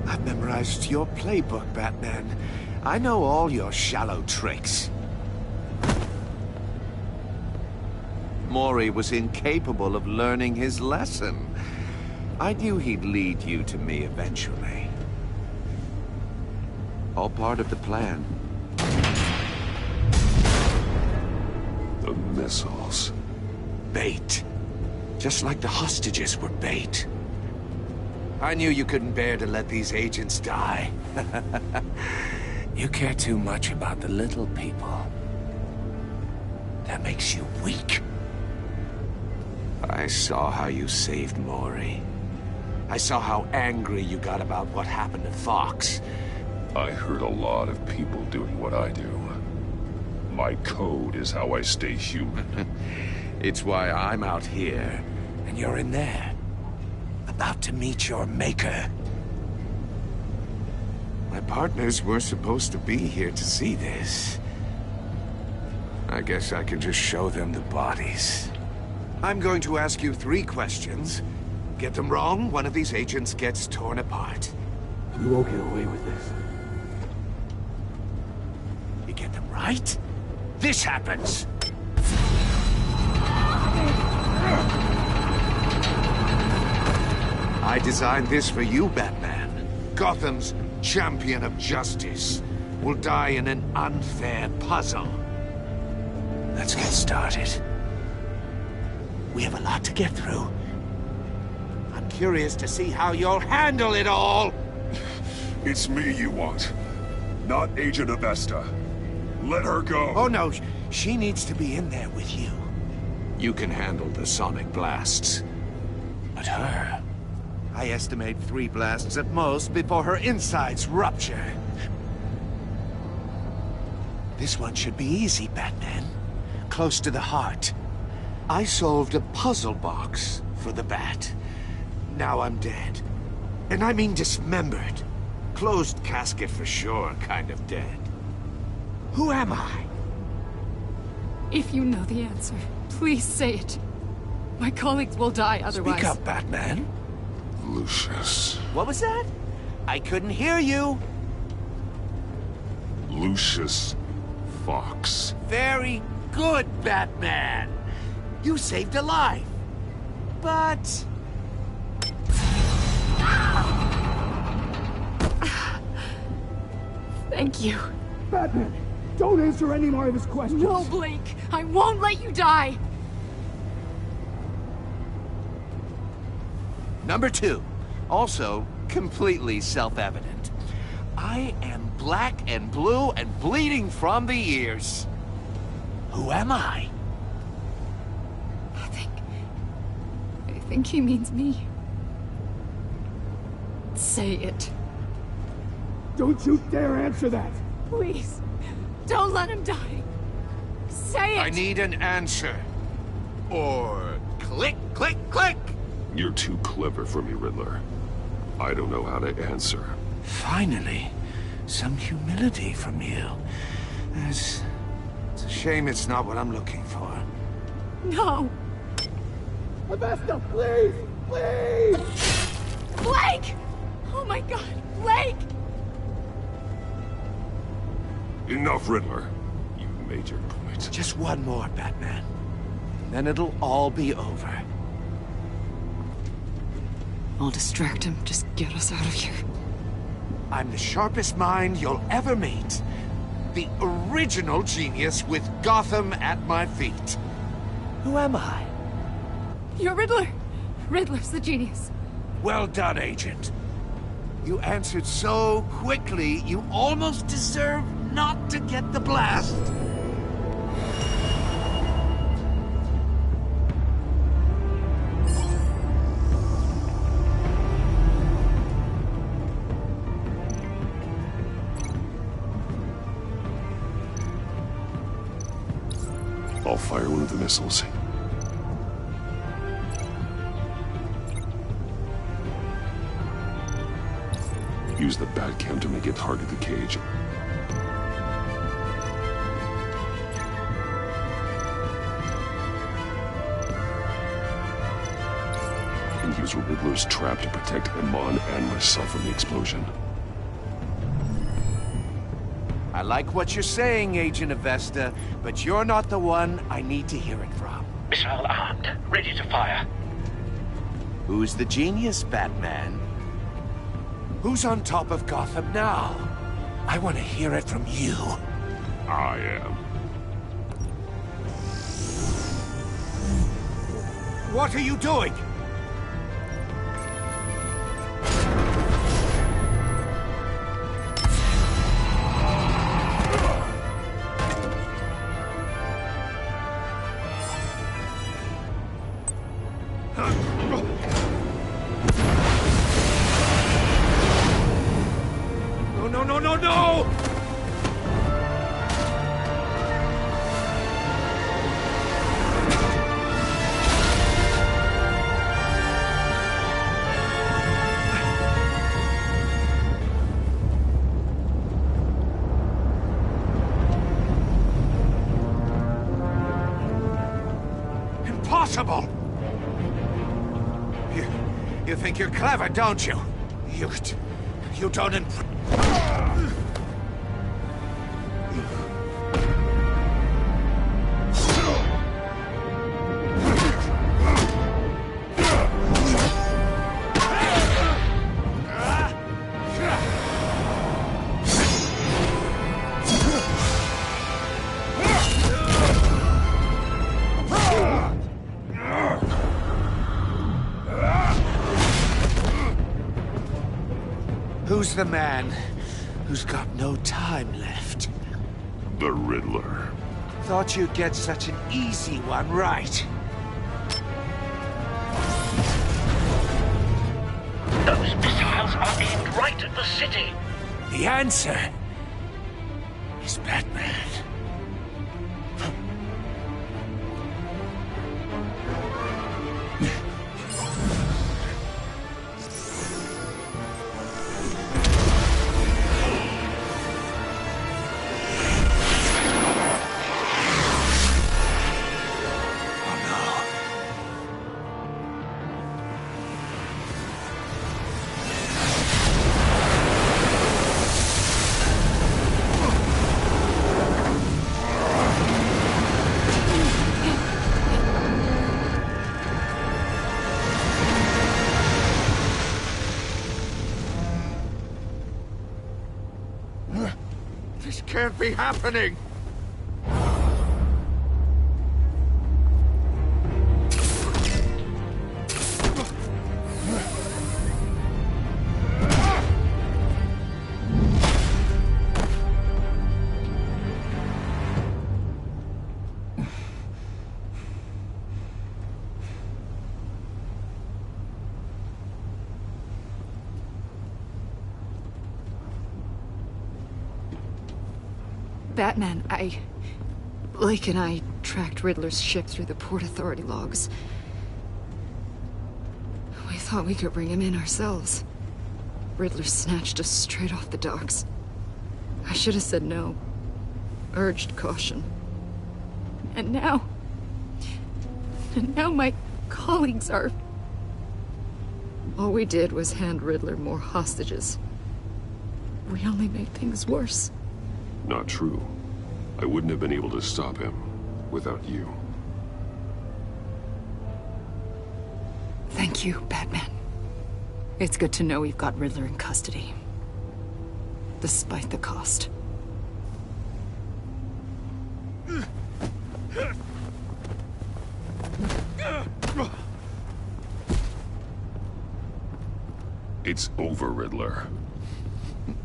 I've memorized your playbook, Batman. I know all your shallow tricks. Mori was incapable of learning his lesson. I knew he'd lead you to me eventually. All part of the plan. The missiles. Bait. Just like the hostages were bait. I knew you couldn't bear to let these agents die. You care too much about the little people. That makes you weak. I saw how you saved Mori. I saw how angry you got about what happened to Fox. I hurt a lot of people doing what I do. My code is how I stay human. It's why I'm out here, and you're in there. About to meet your maker. My partners were supposed to be here to see this. I guess I can just show them the bodies. I'm going to ask you 3 questions. Get them wrong, one of these agents gets torn apart. You won't get away with this. You get them right, this happens. I designed this for you, Batman. Gotham's champion of justice will die in an unfair puzzle. Let's get started. We have a lot to get through. I'm curious to see how you'll handle it all. It's me you want, not Agent Avesta. Let her go. Oh no, she needs to be in there with you. You can handle the sonic blasts. But her... I estimate 3 blasts at most before her insides rupture. This one should be easy, Batman. Close to the heart. I solved a puzzle box for the Bat. Now I'm dead. And I mean dismembered. Closed casket for sure, kind of dead. Who am I? If you know the answer, please say it. My colleagues will die otherwise. Speak up, Batman. Lucius. What was that? I couldn't hear you. Lucius Fox. Very good, Batman. You saved a life. But... Thank you. Batman, don't answer any more of his questions. No, Blake. I won't let you die. Number 2. Also, completely self-evident. I am black and blue and bleeding from the ears. Who am I? I think he means me. Say it. Don't you dare answer that! Please, don't let him die. Say it! I need an answer. Or click, click, click! You're too clever for me, Riddler. I don't know how to answer. Finally, some humility from you. It's a shame it's not what I'm looking for. No! Avesta, please! Please! Blake! Oh my god, Blake! Enough, Riddler. You've made your point. Just one more, Batman. And then it'll all be over. I'll distract him. Just get us out of here. I'm the sharpest mind you'll ever meet. The original genius with Gotham at my feet. Who am I? You're Riddler. Riddler's the genius. Well done, Agent. You answered so quickly, you almost deserve not to get the blast. I'll fire one of the missiles. Use the Batcam to make it target the cage. And use Riddler's trap to protect Iman and myself from the explosion. I like what you're saying, Agent Avesta, but you're not the one I need to hear it from. Missile armed, ready to fire. Who's the genius, Batman? Who's on top of Gotham now? I want to hear it from you. I am. What are you doing? No! Impossible! You think you're clever, don't you? You don't Who's the man who's got no time left? The Riddler. Thought you'd get such an easy one right. Those missiles are aimed right at the city. The answer is Batman. This can't be happening! Batman, Blake and I tracked Riddler's ship through the Port Authority logs. We thought we could bring him in ourselves. Riddler snatched us straight off the docks. I should have said no. Urged caution. And now my colleagues are... All we did was hand Riddler more hostages. We only made things worse. Not true. I wouldn't have been able to stop him without you. Thank you, Batman. It's good to know we've got Riddler in custody. Despite the cost. It's over, Riddler.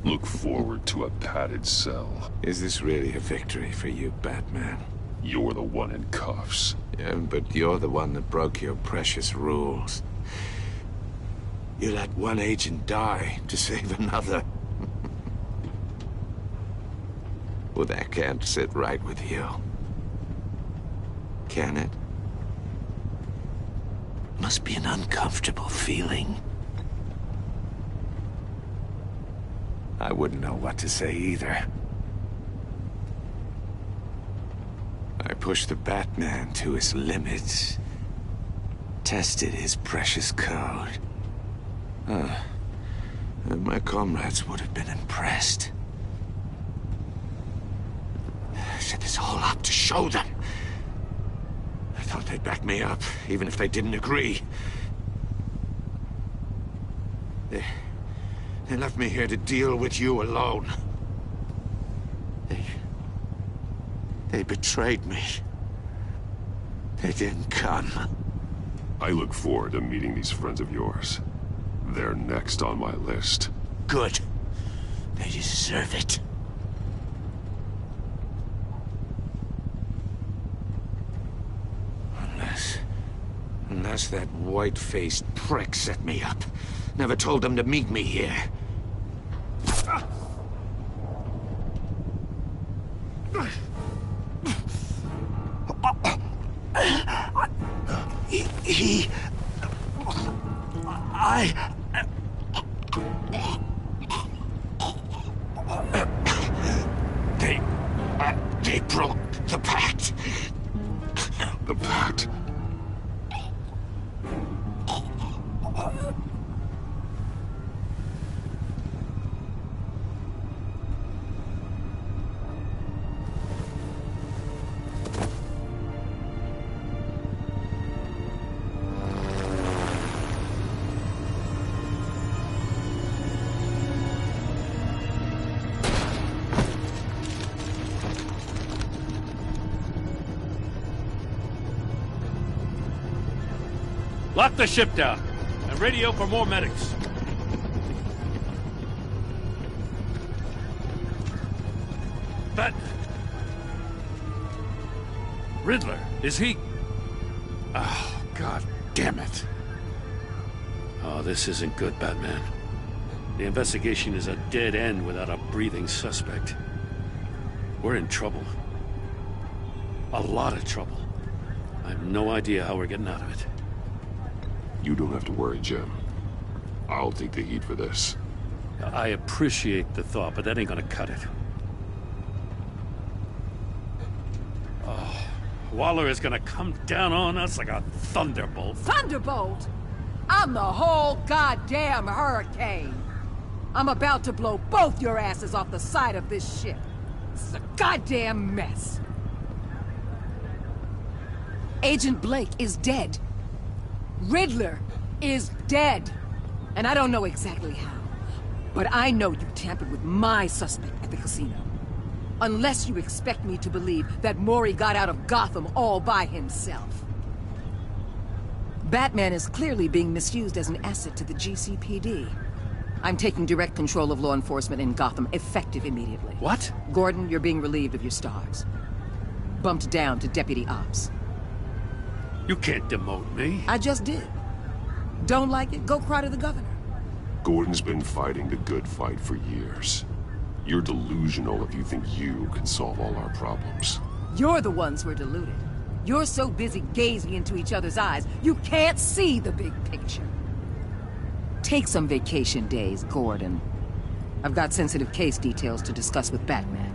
Look forward to a padded cell. Is this really a victory for you, Batman? You're the one in cuffs. Yeah, but you're the one that broke your precious rules. You let one agent die to save another. Well, that can't sit right with you. Can it? Must be an uncomfortable feeling. I wouldn't know what to say either. I pushed the Batman to his limits. Tested his precious code. And my comrades would have been impressed. I set this all up to show them. I thought they'd back me up, even if they didn't agree. They left me here to deal with you alone. They betrayed me. They didn't come. I look forward to meeting these friends of yours. They're next on my list. Good. They deserve it. Unless that white-faced prick set me up. Never told them to meet me here. They broke the pact. The pact? Lock the ship down, and radio for more medics. But... Riddler, is he... Oh, God damn it. Oh, this isn't good, Batman. The investigation is a dead end without a breathing suspect. We're in trouble. A lot of trouble. I have no idea how we're getting out of it. You don't have to worry, Jim. I'll take the heat for this. I appreciate the thought, but that ain't gonna cut it. Oh, Waller is gonna come down on us like a thunderbolt. Thunderbolt? I'm the whole goddamn hurricane. I'm about to blow both your asses off the side of this ship. This is a goddamn mess. Agent Blake is dead. Riddler is dead. And I don't know exactly how. But I know you tampered with my suspect at the casino. Unless you expect me to believe that Mori got out of Gotham all by himself. Batman is clearly being misused as an asset to the GCPD. I'm taking direct control of law enforcement in Gotham, effective immediately. What? Gordon, you're being relieved of your stars. Bumped down to Deputy Ops. You can't demote me. I just did. Don't like it? Go cry to the governor. Gordon's been fighting the good fight for years. You're delusional if you think you can solve all our problems. You're the ones who are deluded. You're so busy gazing into each other's eyes, you can't see the big picture. Take some vacation days, Gordon. I've got sensitive case details to discuss with Batman.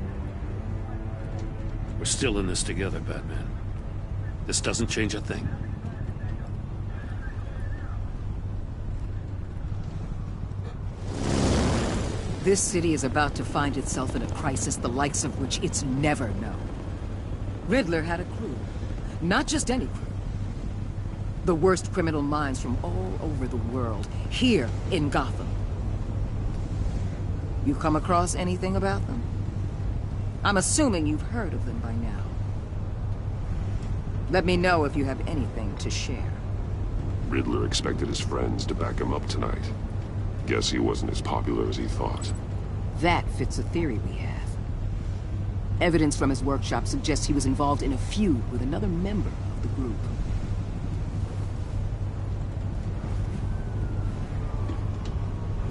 We're still in this together, Batman. This doesn't change a thing. This city is about to find itself in a crisis the likes of which it's never known. Riddler had a crew. Not just any crew. The worst criminal minds from all over the world, here in Gotham. You come across anything about them? I'm assuming you've heard of them by now. Let me know if you have anything to share. Riddler expected his friends to back him up tonight. Guess he wasn't as popular as he thought. That fits a theory we have. Evidence from his workshop suggests he was involved in a feud with another member of the group.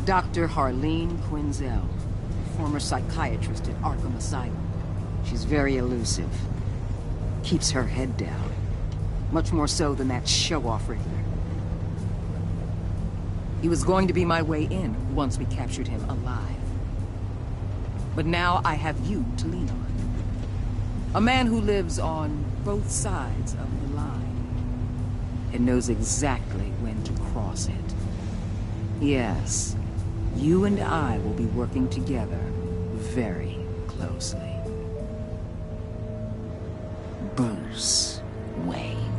Dr. Harleen Quinzel, former psychiatrist at Arkham Asylum. She's very elusive. Keeps her head down. Much more so than that show-off Riddler. He was going to be my way in once we captured him alive. But now I have you to lean on. A man who lives on both sides of the line and knows exactly when to cross it. Yes, you and I will be working together very closely. Bruce Wayne.